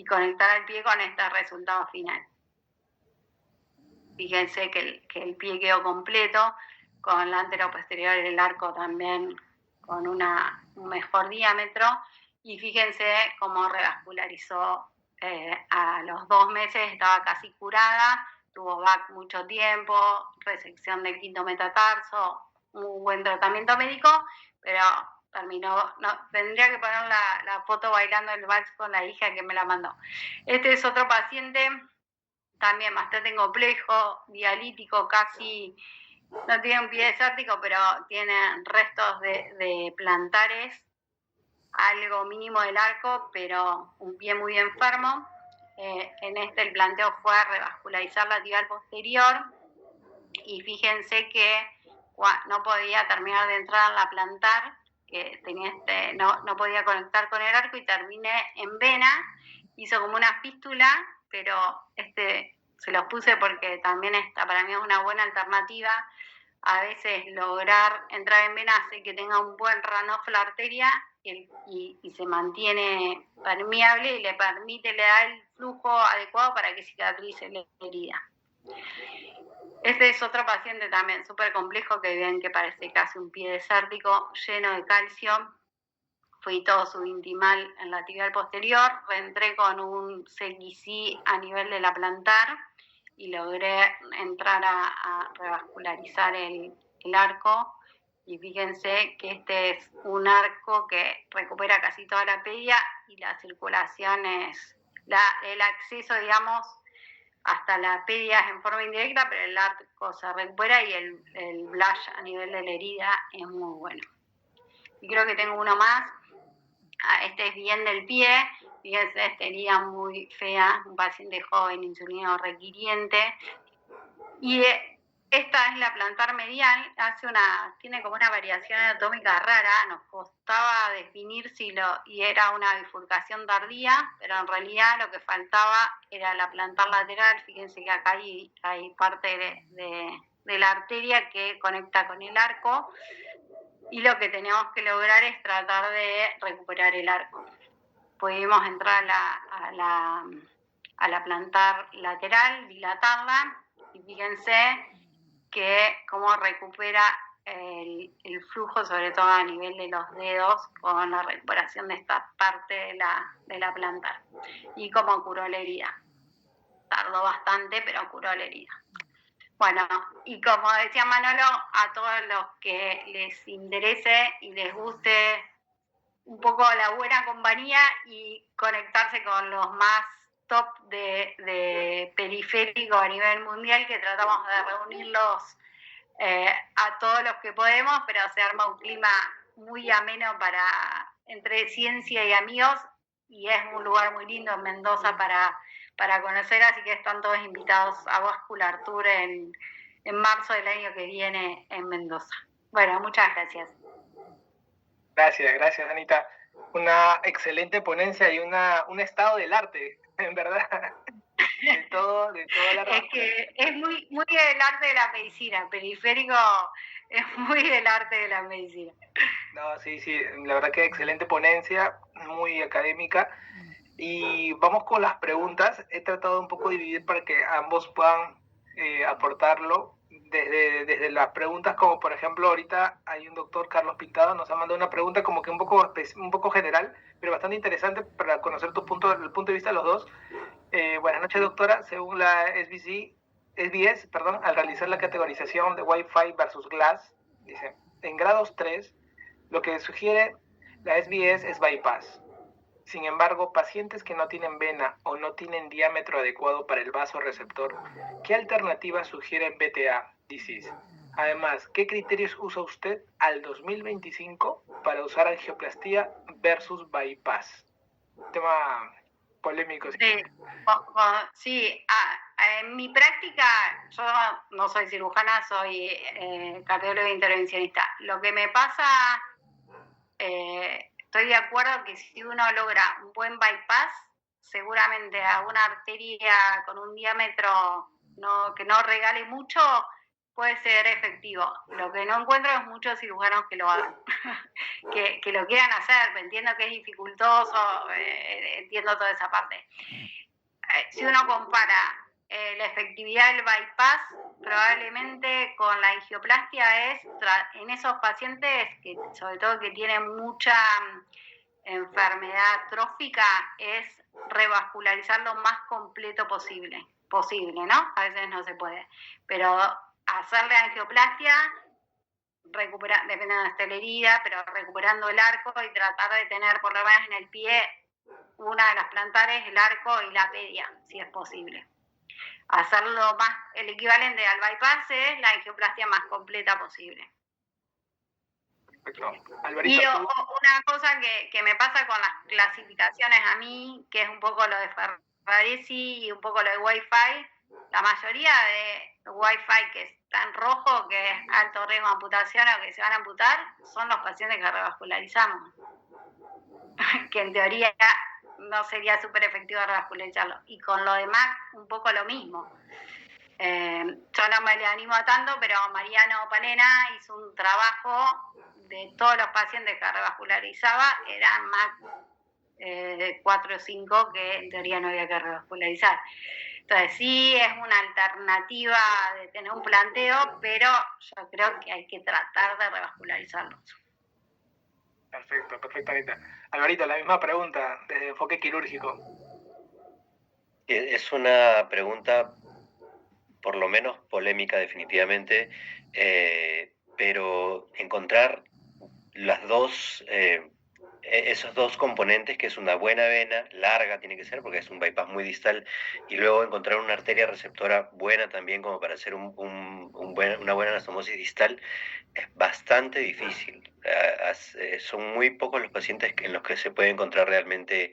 conectar el pie con este resultado final. Fíjense que el pie quedó completo, con la anteroposterior y el arco también con un mejor diámetro. Y fíjense cómo revascularizó a los 2 meses, estaba casi curada. Tuvo VAC mucho tiempo, resección del 5.º metatarso, un buen tratamiento médico, pero terminó. Tendría que poner la foto bailando el vals con la hija que me la mandó. Este es otro paciente, también bastante complejo, dialítico, casi no tiene un pie desértico, pero tiene restos de plantares, algo mínimo del arco, pero un pie muy enfermo. En el planteo fue revascularizar la tibial posterior y fíjense que no podía terminar de entrar en la plantar, que tenía no podía conectar con el arco y terminé en vena. Hizo como una fístula, pero se los puse porque también para mí es una buena alternativa. A veces lograr entrar en vena hace que tenga un buen runoff la arteria y se mantiene permeable y le da el flujo adecuado para que cicatrice la herida. Este es otro paciente también súper complejo, que ven que parece casi un pie desértico, lleno de calcio. Fui todo subintimal en la tibial posterior, reentré con un CXC a nivel de la plantar y logré entrar a revascularizar el arco. Y fíjense que este es un arco que recupera casi toda la pedia y la circulación el acceso, digamos, hasta la pedia es en forma indirecta, pero el arco se recupera y el blush a nivel de la herida es muy bueno. Y creo que tengo uno más. Este es bien del pie, fíjense, esta herida muy fea, un paciente joven, insulino requiriente. Y esta es la plantar medial, tiene como una variación anatómica rara, nos costaba definir y era una bifurcación tardía, pero en realidad lo que faltaba era la plantar lateral. Fíjense que acá hay parte de la arteria que conecta con el arco, y lo que tenemos que lograr es tratar de recuperar el arco. Pudimos entrar a a la plantar lateral, dilatarla, y fíjense que cómo recupera el flujo, sobre todo a nivel de los dedos, con la recuperación de esta parte de la plantar. Y cómo curó la herida. Tardó bastante, pero curó la herida. Bueno, y como decía Manolo, a todos los que les interese y les guste un poco la buena compañía y conectarse con los más top de periférico a nivel mundial, que tratamos de reunirlos a todos los que podemos, pero se arma un clima muy ameno entre ciencia y amigos, y es un lugar muy lindo en Mendoza para conocer, así que están todos invitados a Vascular Tour en marzo del año que viene en Mendoza. Bueno, muchas gracias. Gracias, Anita. Una excelente ponencia y un estado del arte, en verdad. De todo la Es que es muy del arte de la medicina. Periférico es muy del arte de la medicina. No, sí, la verdad que excelente ponencia, muy académica. Y vamos con las preguntas. He tratado un poco de dividir para que ambos puedan aportarlo. Desde las preguntas, como por ejemplo ahorita hay un doctor, Carlos Pintado, nos ha mandado una pregunta como que un poco general, pero bastante interesante para conocer el punto de vista de los dos. Buenas noches, doctora. Según la SBS, al realizar la categorización de Wi-Fi versus Glass, dice, en grados 3, lo que sugiere la SBS es bypass. Sin embargo, pacientes que no tienen vena o no tienen diámetro adecuado para el vaso receptor, ¿qué alternativa sugieren BTA, disease? Además, ¿qué criterios usa usted al 2025 para usar angioplastía versus bypass? Tema polémico. Sí, en mi práctica, yo no soy cirujana, soy cardióloga intervencionista. Lo que me pasa, estoy de acuerdo que si uno logra un buen bypass, seguramente a una arteria con un diámetro que no regale mucho, puede ser efectivo. Lo que no encuentro es muchos cirujanos que lo hagan, que lo quieran hacer. Entiendo que es dificultoso, entiendo toda esa parte. Si uno compara la efectividad del bypass, probablemente con la angioplastia en esos pacientes, que sobre todo que tienen mucha enfermedad trófica, es revascularizar lo más completo posible, ¿no? A veces no se puede, pero hacerle angioplastia, dependiendo de esta herida, pero recuperando el arco y tratar de tener por lo menos en el pie una de las plantares, el arco y la pedia, si es posible. Hacerlo más, el equivalente al bypass es la angioplastia más completa posible. Perfecto. Alvarito, y una cosa que me pasa con las clasificaciones a mí, que es un poco lo de Ferraresi y un poco lo de Wi-Fi, la mayoría de Wi-Fi que está en rojo, que es alto riesgo de amputación o que se van a amputar, son los pacientes que revascularizamos. Que en teoría no sería súper efectivo revascularizarlo. Y con lo demás, un poco lo mismo. Yo no me le animo a tanto, pero Mariano Palena hizo un trabajo de todos los pacientes que revascularizaba, eran más de 4 o 5 que en teoría no había que revascularizar. Entonces sí es una alternativa de tener un planteo, pero yo creo que hay que tratar de revascularizarlos. Perfecto, Anita. Alvarito, la misma pregunta desde enfoque quirúrgico. Es una pregunta por lo menos polémica definitivamente, pero encontrar esos dos componentes, que es una buena vena, larga tiene que ser, porque es un bypass muy distal, y luego encontrar una arteria receptora buena también como para hacer una buena anastomosis distal, es bastante difícil. Son muy pocos los pacientes en los que se puede encontrar realmente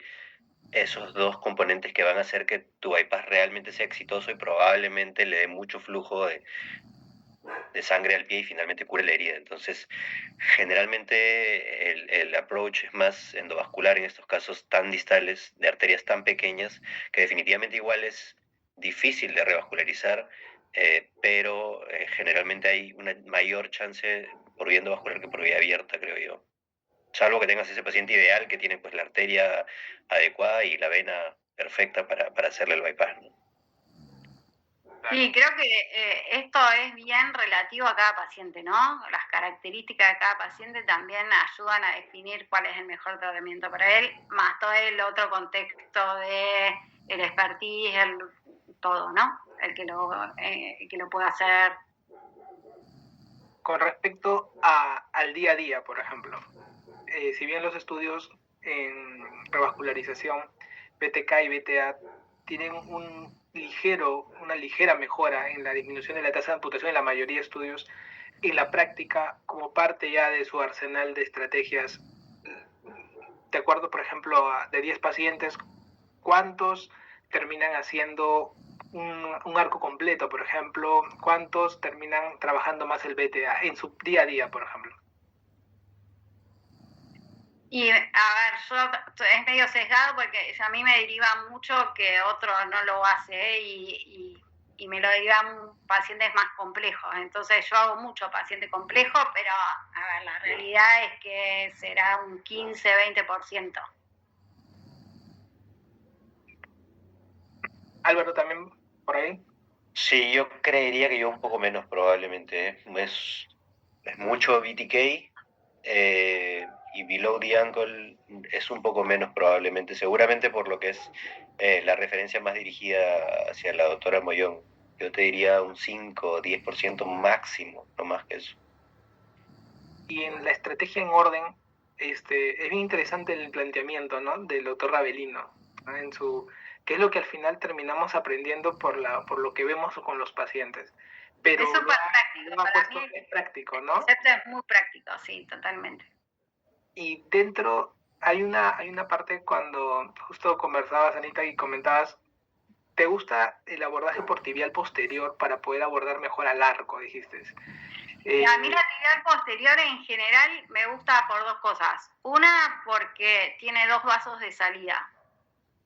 esos dos componentes que van a hacer que tu bypass realmente sea exitoso y probablemente le dé mucho flujo de sangre al pie y finalmente cure la herida. Entonces, generalmente el approach es más endovascular en estos casos tan distales, de arterias tan pequeñas, que definitivamente igual es difícil de revascularizar, pero generalmente hay una mayor chance por vía endovascular que por vía abierta, creo yo. Salvo que tengas ese paciente ideal que tiene pues la arteria adecuada y la vena perfecta para hacerle el bypass, ¿no? Sí, creo que esto es bien relativo a cada paciente, ¿no? Las características de cada paciente también ayudan a definir cuál es el mejor tratamiento para él, más todo el otro contexto de el expertise, todo, ¿no? El que lo pueda hacer. Con respecto al día a día, por ejemplo, si bien los estudios en revascularización, BTK y BTA, tienen una ligera mejora en la disminución de la tasa de amputación en la mayoría de estudios, en la práctica, como parte ya de su arsenal de estrategias, de acuerdo, por ejemplo, de 10 pacientes, ¿cuántos terminan haciendo un arco completo, por ejemplo? ¿Cuántos terminan trabajando más el BTA en su día a día, por ejemplo? Y a ver, es medio sesgado porque a mí me deriva mucho que otro no lo hace y me lo derivan pacientes más complejos. Entonces yo hago mucho paciente complejo, pero a ver, la realidad es que será un 15-20%. Álvaro, también por ahí. Sí, yo creería que yo un poco menos probablemente, ¿eh? Es mucho BTK, y below the ankle es un poco menos probablemente, seguramente por lo que es la referencia más dirigida hacia la doctora Moyón. Yo te diría un 5 o 10% máximo, no más que eso. Y en la estrategia en orden, es bien interesante el planteamiento, ¿no?, del doctor Ravelino, ¿no?, que es lo que al final terminamos aprendiendo por lo que vemos con los pacientes. Pero es súper práctico, para mí es práctico, el ¿no? concepto es muy práctico, sí, totalmente. Y dentro hay una parte cuando justo conversabas, Anita, y comentabas, ¿te gusta el abordaje por tibial posterior para poder abordar mejor al arco, dijiste? A mí la tibial posterior en general me gusta por dos cosas. Una, porque tiene dos vasos de salida.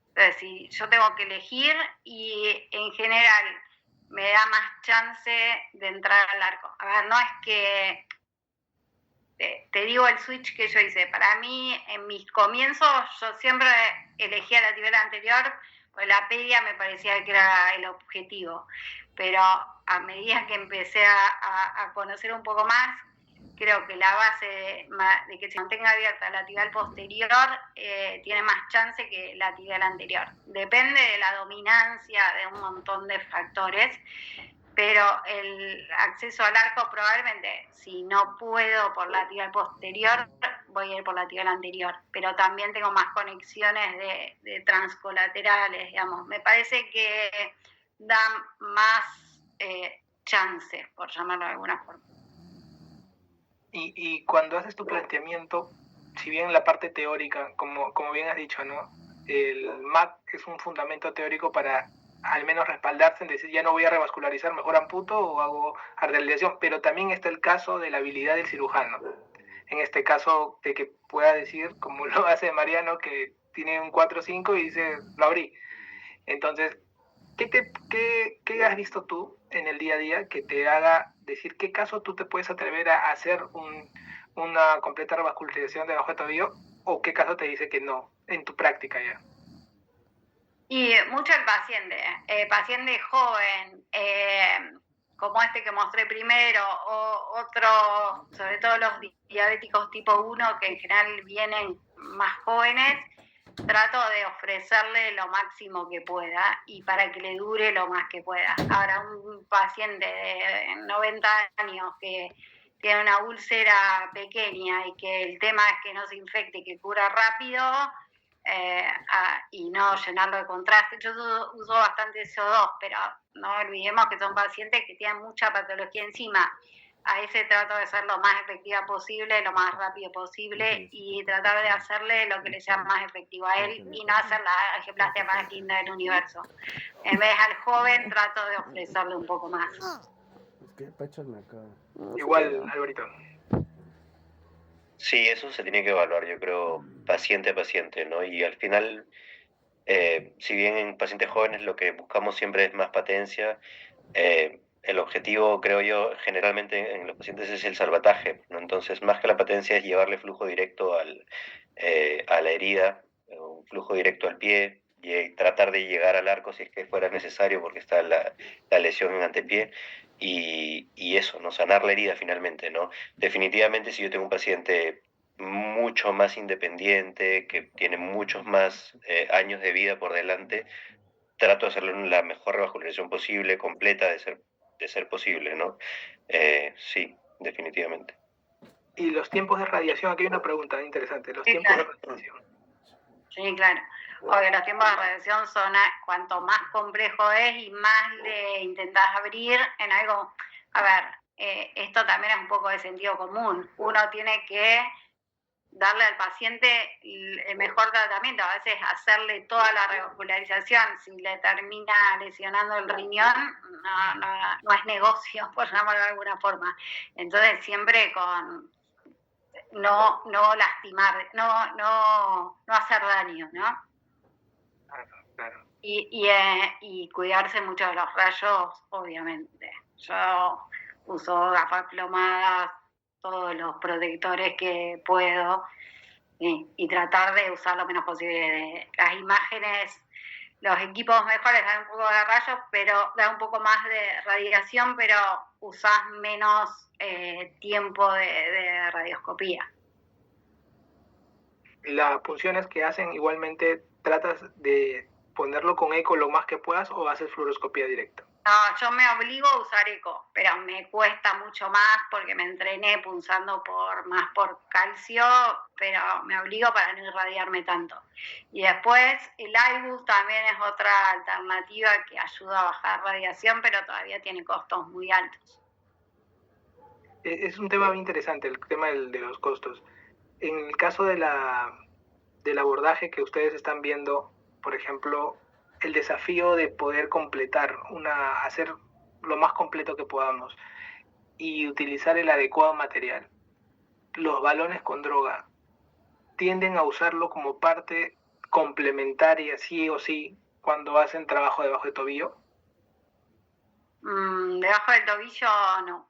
Entonces, si yo tengo que elegir, y en general me da más chance de entrar al arco. A ver, no es que te digo el switch que yo hice. Para mí, en mis comienzos, yo siempre elegía la tibial anterior, pues la pedia me parecía que era el objetivo. Pero a medida que empecé a conocer un poco más, creo que la base de que se mantenga abierta la tibial posterior tiene más chance que la tibial anterior. Depende de la dominancia de un montón de factores, pero el acceso al arco probablemente, si no puedo por la tibial posterior, voy a ir por la tibial anterior, pero también tengo más conexiones de transcolaterales, digamos. Me parece que da más chance, por llamarlo de alguna forma. Y cuando haces tu planteamiento, si bien la parte teórica, como bien has dicho, ¿no?, el MAC es un fundamento teórico para al menos respaldarse en decir, ya no voy a revascularizar, mejor amputo o hago arterialización, pero también está el caso de la habilidad del cirujano. En este caso, de que pueda decir, como lo hace Mariano, que tiene un 4-5 y dice, lo abrí. Entonces, ¿qué has visto tú en el día a día que te haga decir qué caso tú te puedes atrever a hacer una completa revascularización debajo de tobillo, o qué caso te dice que no en tu práctica ya? Y mucho el paciente joven, como este que mostré primero, o otro, sobre todo los diabéticos tipo 1, que en general vienen más jóvenes, trato de ofrecerle lo máximo que pueda y para que le dure lo más que pueda. Ahora, un paciente de 90 años que tiene una úlcera pequeña y que el tema es que no se infecte, que cura rápido, y no llenarlo de contraste. Yo uso bastante CO2, pero no olvidemos que son pacientes que tienen mucha patología encima. A ese trato de ser lo más efectiva posible, lo más rápido posible, y tratar de hacerle lo que le sea más efectivo a él y no hacer la angioplastia más linda del universo. En vez al joven trato de ofrecerle un poco más. Igual, Alberito. Sí, eso se tiene que evaluar, yo creo, paciente a paciente, ¿no? Y al final, si bien en pacientes jóvenes lo que buscamos siempre es más patencia, el objetivo, creo yo, generalmente en los pacientes es el salvataje, ¿no? Entonces, más que la patencia es llevarle flujo directo a la herida, un flujo directo al pie, tratar de llegar al arco si es que fuera necesario porque está la lesión en antepié y eso, ¿no? Sanar la herida finalmente, ¿no? Definitivamente si yo tengo un paciente mucho más independiente, que tiene muchos más años de vida por delante, trato de hacerlo en la mejor revascularización posible, completa de ser posible, ¿no? Sí, definitivamente. Y los tiempos de radiación, aquí hay una pregunta interesante, los tiempos de radiación. Sí, claro. Obvio, los tiempos de radiación son, cuanto más complejo es y más le intentás abrir en algo. A ver, esto también es un poco de sentido común. Uno tiene que darle al paciente el mejor tratamiento. A veces hacerle toda la revascularización, si le termina lesionando el riñón, no es negocio, por llamarlo de alguna forma. Entonces, siempre con no lastimar, no hacer daño, ¿no? Claro. Y cuidarse mucho de los rayos, obviamente. Yo uso gafas plomadas, todos los protectores que puedo, y tratar de usar lo menos posible. Las imágenes, los equipos mejores dan un poco de rayos, pero da un poco más de radiación, pero usás menos tiempo de radioscopía. Las punciones que hacen, igualmente tratas de ponerlo con eco lo más que puedas o haces fluoroscopía directa. No, yo me obligo a usar eco, pero me cuesta mucho más porque me entrené punzando más por calcio, pero me obligo para no irradiarme tanto. Y después el IBUS también es otra alternativa que ayuda a bajar radiación, pero todavía tiene costos muy altos. Es un tema muy interesante, el tema de los costos. En el caso del abordaje que ustedes están viendo, por ejemplo, el desafío de poder completar, hacer lo más completo que podamos y utilizar el adecuado material. Los balones con droga tienden a usarlo como parte complementaria, sí o sí, cuando hacen trabajo debajo del tobillo. Debajo del tobillo no,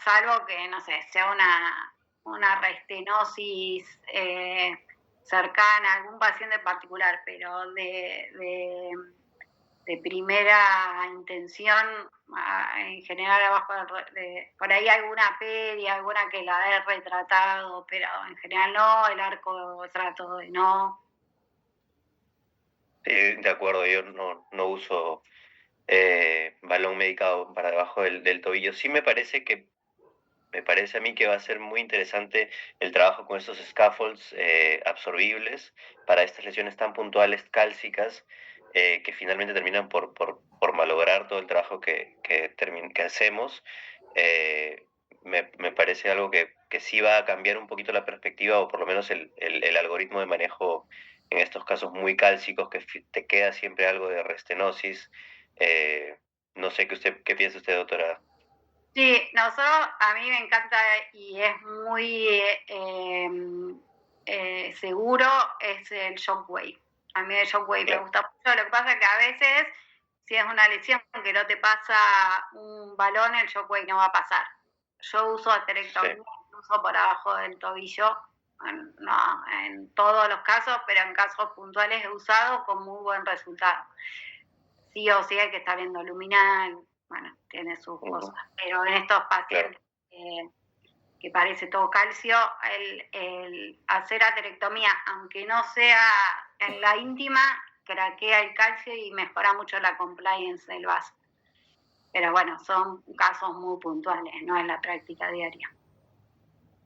salvo que, no sé, sea una restenosis cercana a algún paciente en particular, pero de primera intención, en general abajo por ahí alguna pedia, alguna que la he retratado, pero en general no, el arco trato de no. De acuerdo, yo no uso balón medicado para debajo del tobillo. Sí me parece a mí que va a ser muy interesante el trabajo con estos scaffolds absorbibles para estas lesiones tan puntuales cálcicas que finalmente terminan por malograr todo el trabajo que hacemos. Me parece algo que sí va a cambiar un poquito la perspectiva o por lo menos el algoritmo de manejo en estos casos muy cálcicos que te queda siempre algo de restenosis. No sé qué piensa usted, doctora. Sí, a mí me encanta y es muy seguro, es el Shockwave. A mí el Shockwave me gusta mucho. Lo que pasa es que a veces, si es una lesión que no te pasa un balón, el Shockwave no va a pasar. Yo uso aterectomía, uso por abajo del tobillo, no en todos los casos, pero en casos puntuales he usado con muy buen resultado. Sí o sí hay que estar endoluminal, bueno, tiene sus cosas, pero en estos pacientes que parece todo calcio, el hacer aterectomía, aunque no sea en la íntima, craquea el calcio y mejora mucho la compliance del vaso. Pero bueno, son casos muy puntuales, no en la práctica diaria.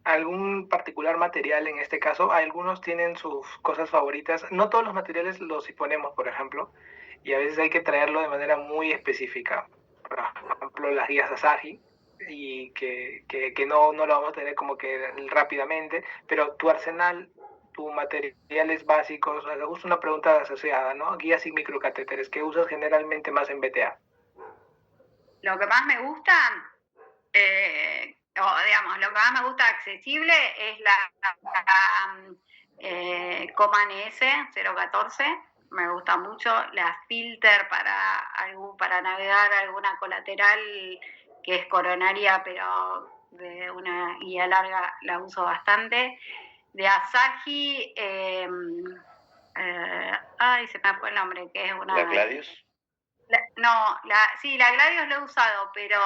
¿Algún particular material en este caso? Algunos tienen sus cosas favoritas. No todos los materiales los disponemos, por ejemplo, y a veces hay que traerlo de manera muy específica. Por ejemplo, las guías Asahi, y que no lo vamos a tener como que rápidamente, pero tu arsenal, tus materiales básicos, me gusta una pregunta asociada, ¿no? Guías y microcatéteres, que usas generalmente más en BTA. Lo que más me gusta, digamos, lo que más me gusta accesible es la Coman S 014, me gusta mucho, la Filter para navegar alguna colateral que es coronaria, pero de una guía larga la uso bastante. De Asahi, se me fue el nombre, que es una... ¿La Gladius? Sí, la Gladius lo he usado, pero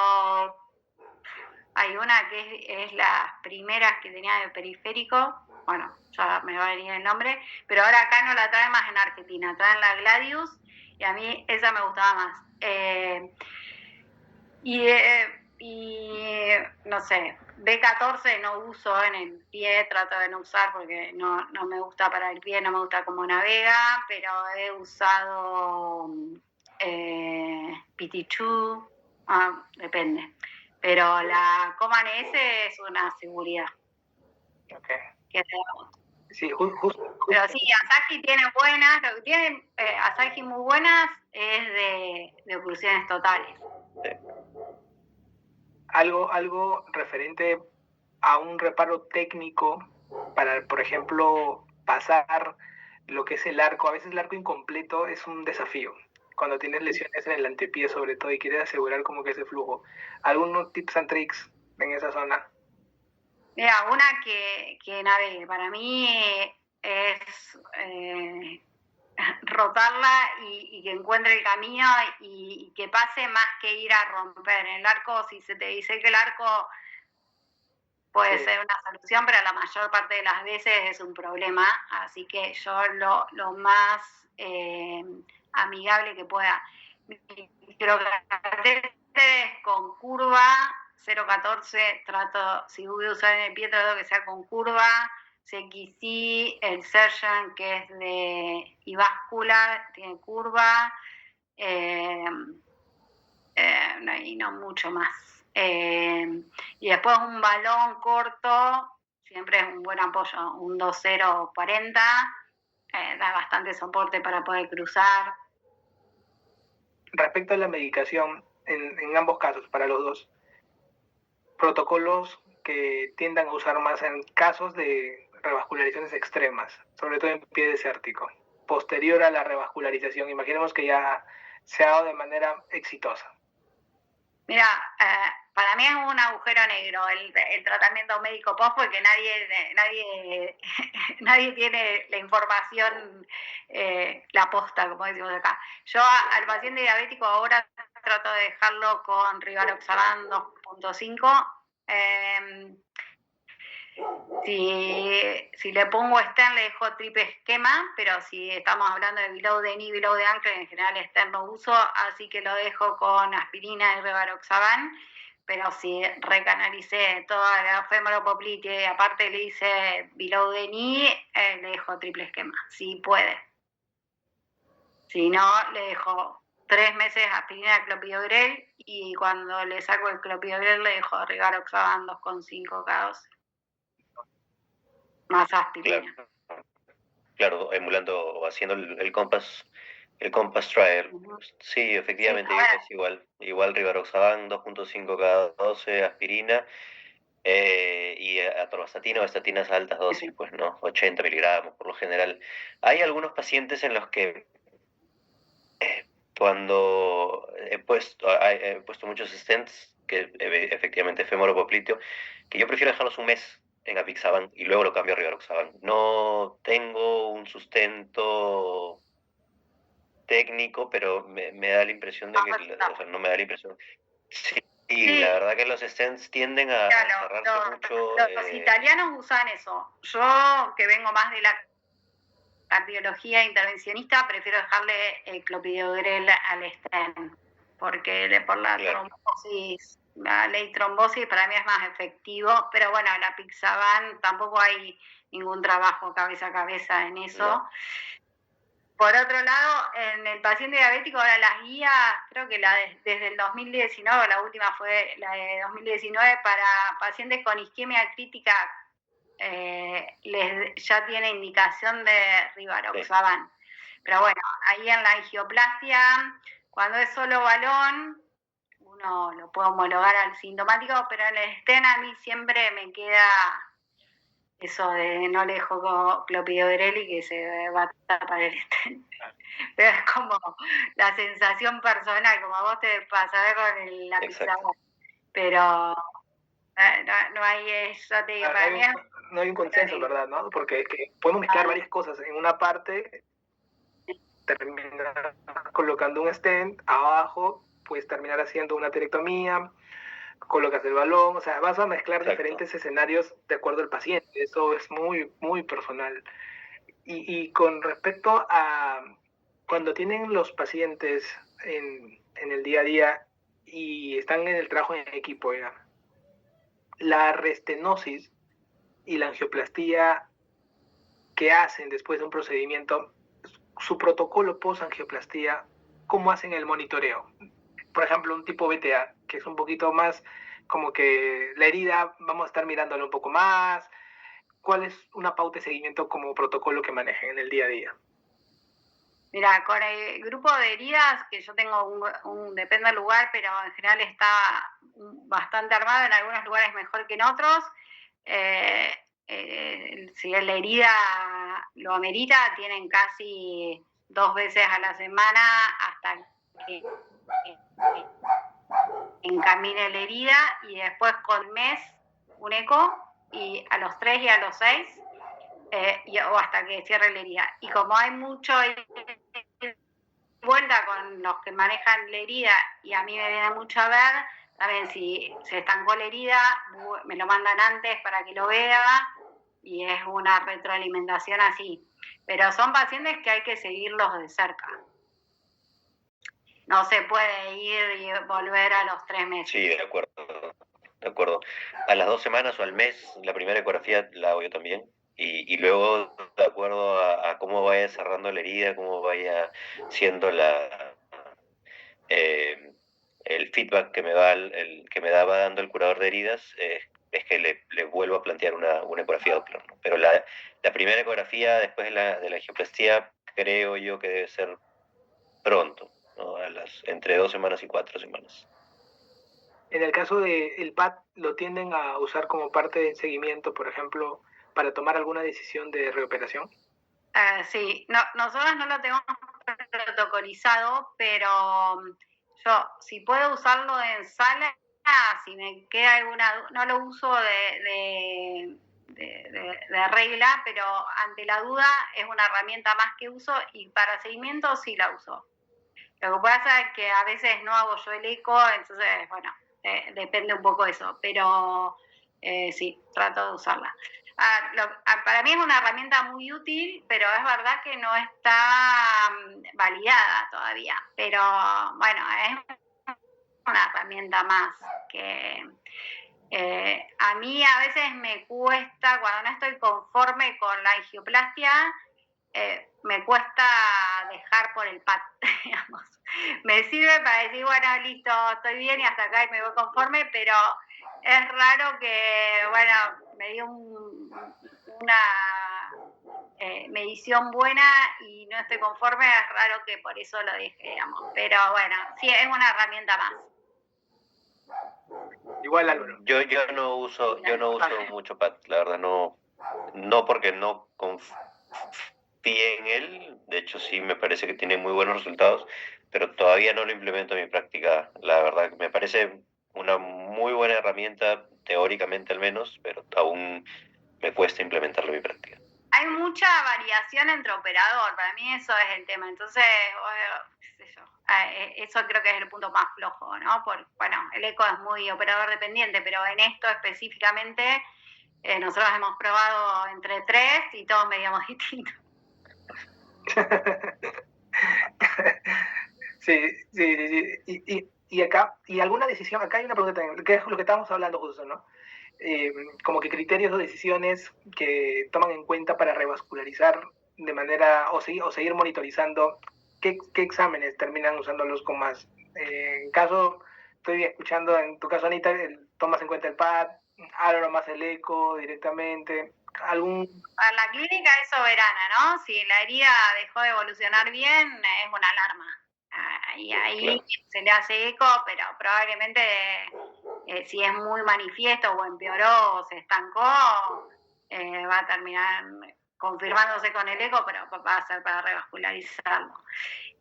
hay una que es las primeras que tenía de periférico, bueno, ya me va a venir el nombre, pero ahora acá no la traen más en Argentina, traen la Gladius y a mí esa me gustaba más. Y no sé, B14 no uso en el pie, trato de no usar porque no me gusta para el pie, no me gusta cómo navega, pero he usado PT2, depende. Pero la Coman S es una seguridad. Okay. Que sí, justo. Pero sí, Asahi tiene buenas, lo que tienen Asahi muy buenas es de oclusiones totales. Sí. Algo referente a un reparo técnico para, por ejemplo, pasar lo que es el arco. A veces el arco incompleto es un desafío. Cuando tienes lesiones en el antepié sobre todo y quieres asegurar como que ese flujo. ¿Algunos tips and tricks en esa zona? Mira, una que navegue para mí es rotarla y que encuentre el camino y que pase más que ir a romper. En el arco, si se te dice que el arco puede ser una solución, pero la mayor parte de las veces es un problema, así que yo lo más amigable que pueda. Microcatéteres con curva, 0,14, trato, si voy a usar en el pie, trato que sea con curva, CXC, el Surgeon, que es de Ivascular, tiene curva, y no mucho más. Y después un balón corto, siempre es un buen apoyo, un 2-0 40, da bastante soporte para poder cruzar. Respecto a la medicación, en ambos casos, para los dos, protocolos que tiendan a usar más en casos de revascularizaciones extremas, sobre todo en pie desértico, posterior a la revascularización, imaginemos que ya se ha dado de manera exitosa. Mira, para mí es un agujero negro el tratamiento médico post porque nadie tiene la información, la posta, como decimos acá. Yo al paciente diabético ahora trato de dejarlo con Rivaroxaban 2.5. Si le pongo Stern le dejo triple esquema, pero si estamos hablando de below the knee, below the ankle, en general Stern no uso, así que lo dejo con aspirina y Rivaroxaban. Pero si recanalicé toda la femoropopliche y aparte le hice below the knee, le dejo triple esquema, si puede. Si no, le dejo 3 meses aspirina clopidogrel y cuando le saco el clopidogrel le dejo Rivaroxaban 2.5 cada 12. Más aspirina. Claro, emulando o haciendo el Compass Trial. Sí, efectivamente, sí, es igual Rivaroxaban 2.5 cada 12, aspirina, y atorvastatina o estatinas a altas dosis, pues no, 80 miligramos por lo general. Hay algunos pacientes en los que cuando he puesto muchos stents, que efectivamente femoropopliteo, que yo prefiero dejarlos un mes en apixaban y luego lo cambio a rivaroxaban. No tengo un sustento técnico, pero me da la impresión de que, o sea, no me da la impresión. Sí, la verdad que los stents tienden a cerrarse mucho. Los italianos usan eso. Yo, que vengo más de la cardiología intervencionista, prefiero dejarle el clopidogrel al stent, porque por la trombosis, la ley trombosis para mí es más efectivo, pero bueno, la Pixaban tampoco hay ningún trabajo cabeza a cabeza en eso. No. Por otro lado, en el paciente diabético, ahora las guías, creo que desde el 2019, la última fue la de 2019, para pacientes con isquemia crítica, ya tiene indicación de Rivaroxaban. Sí. Pero bueno, ahí en la angioplastia, cuando es solo balón, uno lo puede homologar al sintomático, pero en el stent a mí siempre me queda eso de no le dejo clopidogrel y que se va a tapar el stent. Pero es como la sensación personal, como a vos te pasa con la pizza. Pero no hay eso, te digo, para mí no hay un consenso, ¿verdad? ¿No? Porque podemos mezclar varias cosas. En una parte, terminar colocando un stent, abajo puedes terminar haciendo una aterectomía, colocas el balón, o sea, vas a mezclar diferentes escenarios de acuerdo al paciente, eso es muy, muy personal. Y con respecto a cuando tienen los pacientes en el día a día y están en el trabajo en equipo, ¿ya? La restenosis y la angioplastía que hacen después de un procedimiento, su protocolo post-angioplastía, ¿cómo hacen el monitoreo? Por ejemplo, un tipo BTA, que es un poquito más como que la herida, vamos a estar mirándolo un poco más. ¿Cuál es una pauta de seguimiento como protocolo que manejen en el día a día? Mira, con el grupo de heridas, que yo tengo depende del lugar, pero en general está bastante armado, en algunos lugares mejor que en otros. Si la herida lo amerita, tienen casi 2 veces a la semana hasta que encamine la herida, y después con mes un eco, y a los 3 y a los 6, o hasta que cierre la herida. Y como hay mucho vuelta con los que manejan la herida, y a mí me viene mucho a ver, también si se estancó la herida, me lo mandan antes para que lo vea, y es una retroalimentación así. Pero son pacientes que hay que seguirlos de cerca. No se puede ir y volver a los 3 meses. Sí, de acuerdo. A las 2 semanas o al mes, la primera ecografía la hago yo también. Y luego, de acuerdo a cómo vaya cerrando la herida, cómo vaya siendo el feedback que me va va dando el curador de heridas, es que le vuelvo a plantear una ecografía Doppler, ¿no? Pero la primera ecografía después de la angioplastía, creo yo que debe ser pronto, ¿no? Entre 2 semanas y 4 semanas. En el caso del PAD, ¿lo tienden a usar como parte del seguimiento, por ejemplo, para tomar alguna decisión de reoperación? Sí, nosotros no lo tenemos protocolizado, pero yo, si puedo usarlo en sala, si me queda alguna duda, no lo uso de regla, pero ante la duda es una herramienta más que uso, y para seguimiento sí la uso. Lo que pasa es que a veces no hago yo el eco, entonces, bueno, depende un poco de eso, pero sí, trato de usarla. Para mí es una herramienta muy útil, pero es verdad que no está validada todavía. Pero bueno, es una herramienta más que a mí a veces me cuesta, cuando no estoy conforme con la angioplastia, me cuesta dejar por el PAD, digamos. Me sirve para decir, bueno, listo, estoy bien y hasta acá y me voy conforme, pero es raro que, bueno, me dio una medición buena y no estoy conforme, es raro que por eso lo deje, digamos. Pero bueno, sí, es una herramienta más. Igual, Álvaro. Yo no uso mucho PAD, la verdad, no porque no confíe en él, de hecho sí me parece que tiene muy buenos resultados, pero todavía no lo implemento en mi práctica, la verdad. Me parece una muy buena herramienta, teóricamente al menos, pero aún me cuesta implementarlo en mi práctica. Hay mucha variación entre operador, para mí eso es el tema, entonces, qué sé yo, eso creo que es el punto más flojo, ¿no? Bueno, el eco es muy operador dependiente, pero en esto específicamente nosotros hemos probado entre 3 y todos medíamos distintos. Sí. Y acá, y alguna decisión, acá hay una pregunta también, que es lo que estábamos hablando justo, ¿no? Como que criterios o decisiones que toman en cuenta para revascularizar de manera, o seguir monitorizando, ¿qué exámenes terminan usándolos con más? En caso, estoy escuchando, en tu caso, Anita, tomas en cuenta el PAD, ahora más el eco directamente, Para la clínica es soberana, ¿no? Si la herida dejó de evolucionar bien, es una alarma. Y ahí claro, se le hace eco, pero probablemente si es muy manifiesto o empeoró o se estancó, va a terminar confirmándose con el eco, pero va a ser para revascularizarlo.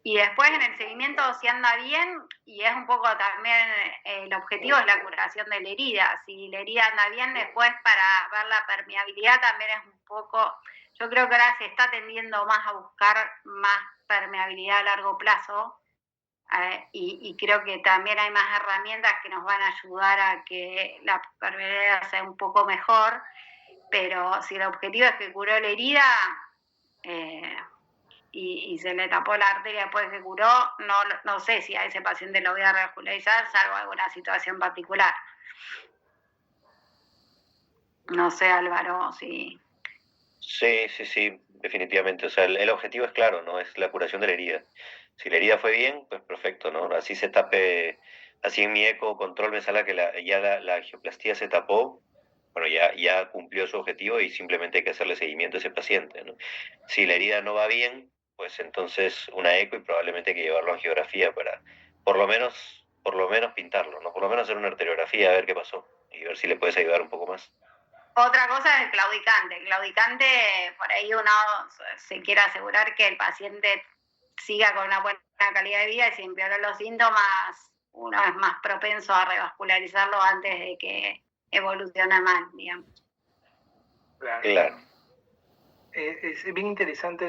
Y después en el seguimiento, si anda bien, y es un poco también el objetivo es la curación de la herida. Si la herida anda bien, después para ver la permeabilidad también es un poco, yo creo que ahora se está tendiendo más a buscar más permeabilidad a largo plazo, y creo que también hay más herramientas que nos van a ayudar a que la permeabilidad sea un poco mejor, pero si el objetivo es que curó la herida, y se le tapó la arteria después que curó, no sé si a ese paciente lo voy a revascularizar, salvo alguna situación particular. No sé, Álvaro, si... Sí, definitivamente. O sea, el objetivo es claro, ¿no? Es la curación de la herida. Si la herida fue bien, pues perfecto, ¿no? Así se tape, así en mi eco control me salga que la angioplastía se tapó, bueno, ya cumplió su objetivo y simplemente hay que hacerle seguimiento a ese paciente, ¿no? Si la herida no va bien, pues entonces una eco y probablemente hay que llevarlo a angiografía para por lo menos pintarlo, ¿no? Por lo menos hacer una arteriografía a ver qué pasó y ver si le puedes ayudar un poco más. Otra cosa es el claudicante. El claudicante, por ahí uno se quiere asegurar que el paciente siga con una buena calidad de vida y si empeoran los síntomas, uno es más propenso a revascularizarlo antes de que evolucione mal, digamos. Claro. Es bien interesante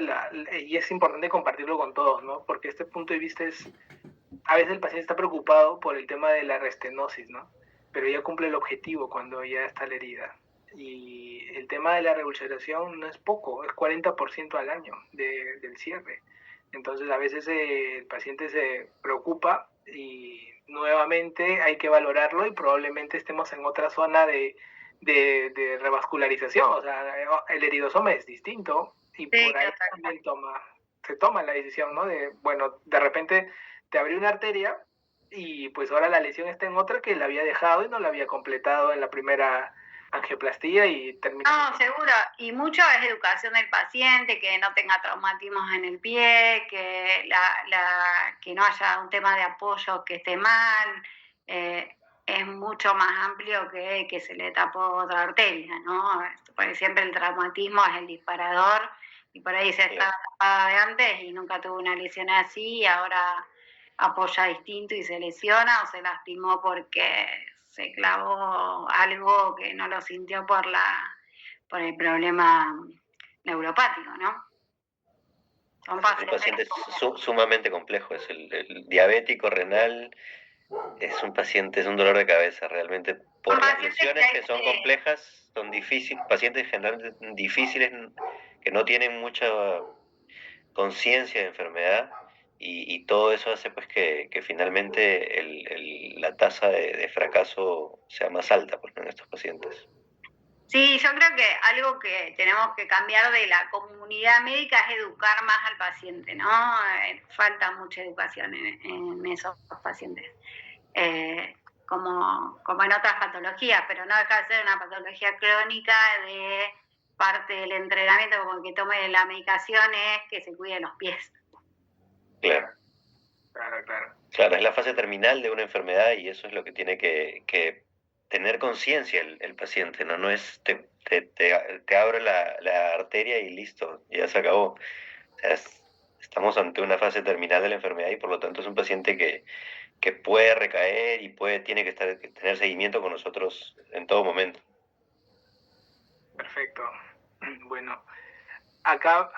y es importante compartirlo con todos, ¿no? Porque este punto de vista es, a veces el paciente está preocupado por el tema de la restenosis, ¿no? Pero ya cumple el objetivo cuando ya está la herida. Y el tema de la revascularización no es poco, es 40% al año del cierre. Entonces a veces el paciente se preocupa y nuevamente hay que valorarlo y probablemente estemos en otra zona de revascularización. O sea, el heridosoma es distinto y por ahí también se toma la decisión, ¿no? Bueno, de repente te abrió una arteria y pues ahora la lesión está en otra que la había dejado y no la había completado en la primera angioplastía y terminó. No, seguro. Y mucho es educación del paciente, que no tenga traumatismos en el pie, que que no haya un tema de apoyo que esté mal. Es mucho más amplio que se le tapó otra arteria, ¿no? Porque siempre el traumatismo es el disparador y por ahí se estaba tapada de antes y nunca tuvo una lesión así y ahora apoya distinto y se lesiona o se lastimó porque se clavó algo que no lo sintió por el problema neuropático, ¿no? Son pacientes sumamente complejos. El diabético renal es un paciente, es un dolor de cabeza realmente. Por las lesiones que son complejas, son difíciles, pacientes generalmente difíciles que no tienen mucha conciencia de enfermedad y todo eso hace pues que finalmente la tasa de fracaso sea más alta pues, en estos pacientes. Sí, yo creo que algo que tenemos que cambiar de la comunidad médica es educar más al paciente, ¿no? Falta mucha educación en esos pacientes, como en otras patologías, pero no deja de ser una patología crónica de parte del entrenamiento, como que tome la medicación es que se cuide los pies. Claro. Claro, es la fase terminal de una enfermedad y eso es lo que tiene que tener conciencia el paciente, ¿no? No es te abro la arteria y listo, ya se acabó. O sea, estamos ante una fase terminal de la enfermedad y por lo tanto es un paciente que puede recaer y tiene que tener seguimiento con nosotros en todo momento. Perfecto. Bueno, acá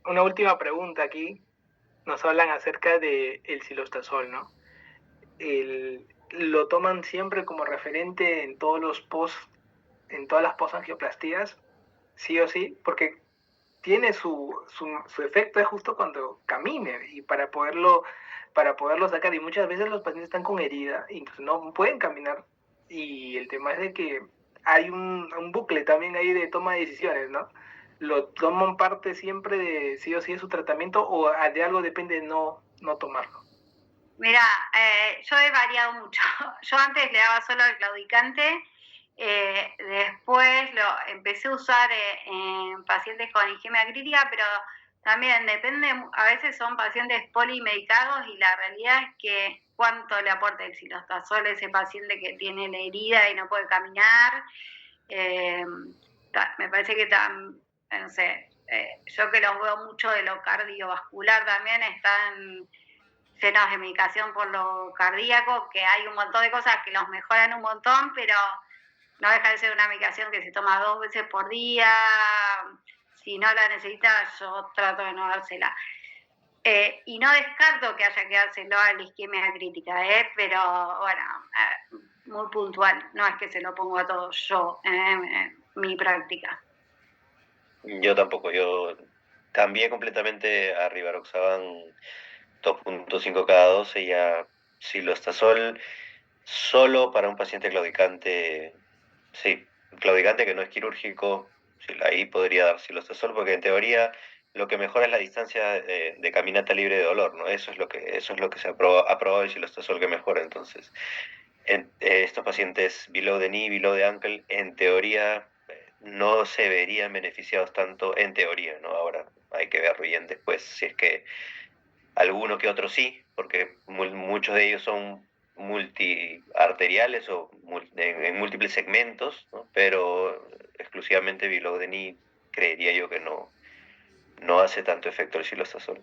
una última pregunta aquí. Nos hablan acerca del cilostazol, ¿no? Lo toman siempre como referente en todos los en todas las posangioplastías, sí o sí, porque tiene su efecto es justo cuando camine y para poderlo sacar. Y muchas veces los pacientes están con herida y entonces no pueden caminar. Y el tema es de que hay un bucle también ahí de toma de decisiones, ¿no? Lo toman parte siempre de sí o sí de su tratamiento o de algo depende de no tomarlo. Mira, yo he variado mucho. Yo antes le daba solo el claudicante, después lo empecé a usar en pacientes con isquemia crítica, pero también depende, a veces son pacientes polimedicados y la realidad es que cuánto le aporta el cilostazol a ese paciente que tiene la herida y no puede caminar. Me parece que no sé, yo que los veo mucho de lo cardiovascular también, están llenos de medicación por lo cardíaco, que hay un montón de cosas que los mejoran un montón, pero no deja de ser una medicación que se toma 2 veces por día. Si no la necesita, yo trato de no dársela. Y no descarto que haya que dárselo a la isquemia crítica, pero bueno, muy puntual. No es que se lo pongo a todos yo en mi práctica. Yo tampoco, yo cambié completamente a Rivaroxaban 2.5 cada 12 y a Cilostazol solo para un paciente claudicante, sí, claudicante que no es quirúrgico, sí, ahí podría dar Cilostazol porque en teoría lo que mejora es la distancia de caminata libre de dolor, ¿no? Eso es lo que se ha probado el Cilostazol que mejora, entonces estos pacientes below the knee, below the ankle, en teoría no se verían beneficiados tanto, en teoría, ¿no? Ahora hay que verlo bien después, si es que alguno que otro sí, porque muchos de ellos son multiarteriales o en múltiples segmentos, ¿no? Pero exclusivamente below the knee creería yo que no hace tanto efecto el silostazol.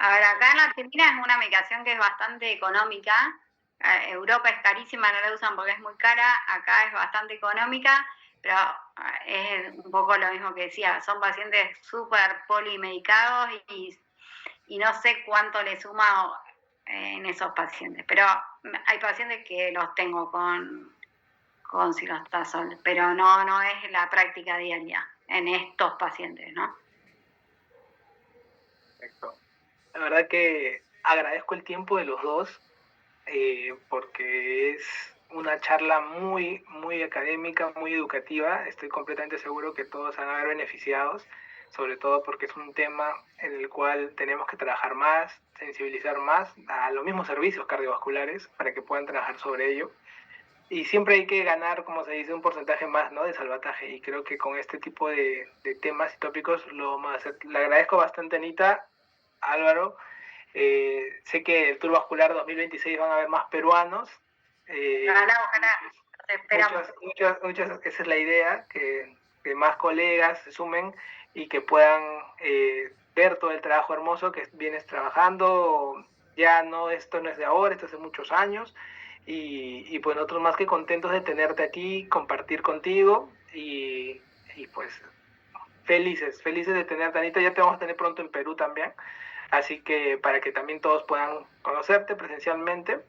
A ver, acá en Argentina es una medicación que es bastante económica. Europa es carísima, no la usan porque es muy cara. Acá es bastante económica, pero es un poco lo mismo que decía. Son pacientes súper polimedicados y no sé cuánto le suma en esos pacientes. Pero hay pacientes que los tengo con silostazol, pero no es la práctica diaria en estos pacientes, ¿no? Perfecto. La verdad que agradezco el tiempo de los dos, porque es una charla muy, muy académica, muy educativa. Estoy completamente seguro que todos van a ver beneficiados, sobre todo porque es un tema en el cual tenemos que trabajar más, sensibilizar más a los mismos servicios cardiovasculares para que puedan trabajar sobre ello. Y siempre hay que ganar, como se dice, un porcentaje más, ¿no?, de salvataje. Y creo que con este tipo de temas y tópicos lo vamos a hacer. Le agradezco bastante, Anita, Álvaro. Sé que el Tour Vascular 2026 van a haber más peruanos. Ojalá, te esperamos. Esa es la idea, que más colegas se sumen y que puedan ver todo el trabajo hermoso que vienes trabajando. Ya no, esto no es de ahora, esto es de muchos años. Y pues nosotros más que contentos de tenerte aquí, compartir contigo y pues felices de tenerte, Anita. Ya te vamos a tener pronto en Perú también. Así que para que también todos puedan conocerte presencialmente.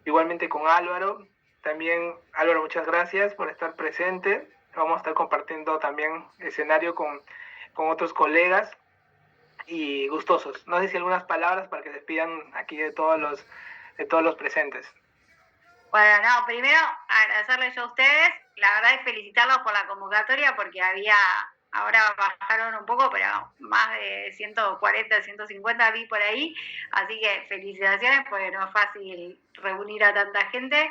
Igualmente con Álvaro. También, Álvaro, muchas gracias por estar presente. Vamos a estar compartiendo también escenario con otros colegas y gustosos. No sé si algunas palabras para que despidan aquí de todos los presentes. Bueno, no, primero agradecerles yo a ustedes, la verdad es felicitarlos por la convocatoria porque ahora bajaron un poco, pero más de 140, 150 vi por ahí, así que felicitaciones porque no es fácil reunir a tanta gente.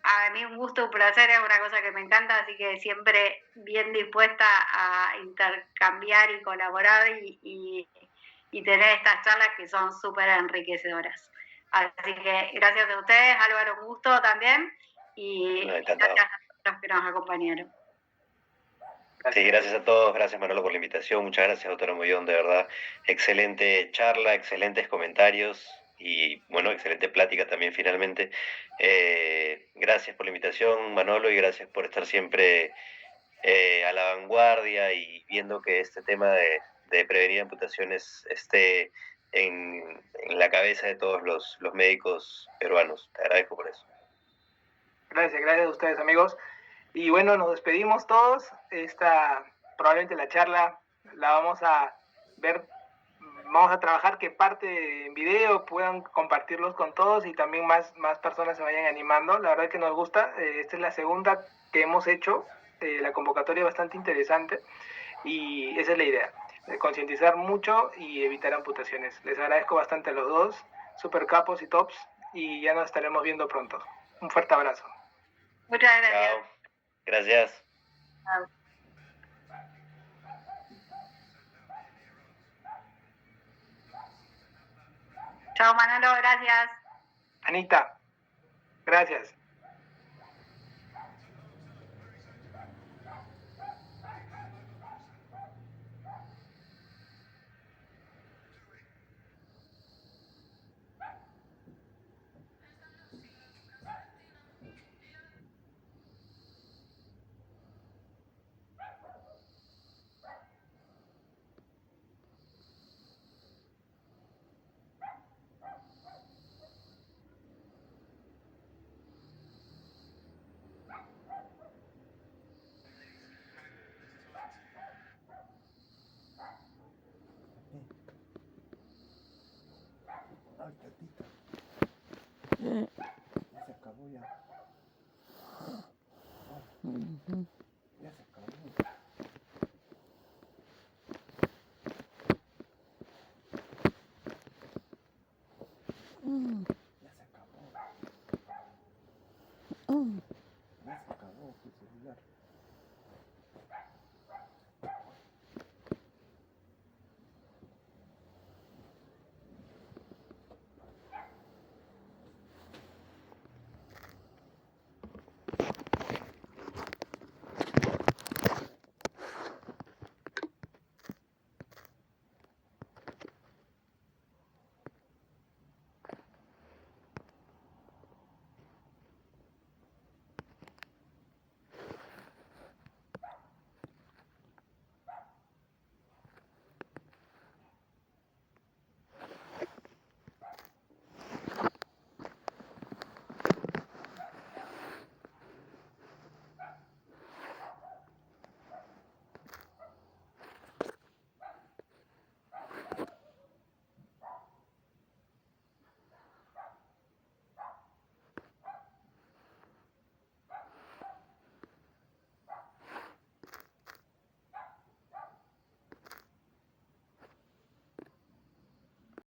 A mí un gusto, un placer, es una cosa que me encanta, así que siempre bien dispuesta a intercambiar y colaborar y tener estas charlas que son súper enriquecedoras. Así que gracias a ustedes, Álvaro, un gusto también, y gracias a los que nos acompañaron. Sí, gracias a todos, gracias Manolo por la invitación, muchas gracias doctora Mollón, de verdad, excelente charla, excelentes comentarios y bueno, excelente plática también finalmente. Gracias por la invitación Manolo y gracias por estar siempre a la vanguardia y viendo que este tema de prevenir amputaciones esté en la cabeza de todos los médicos peruanos. Te agradezco por eso. Gracias a ustedes, amigos. Y bueno, nos despedimos todos. Probablemente la charla la vamos a ver, vamos a trabajar que parte en video puedan compartirlos con todos y también más personas se vayan animando. La verdad que nos gusta. Esta es la segunda que hemos hecho. La convocatoria es bastante interesante y esa es la idea, concientizar mucho y evitar amputaciones. Les agradezco bastante a los dos, super capos y tops, y ya nos estaremos viendo pronto. Un fuerte abrazo. Muchas gracias. Chao. Gracias. Chao. Chao Manolo, gracias. Anita, gracias. vascular.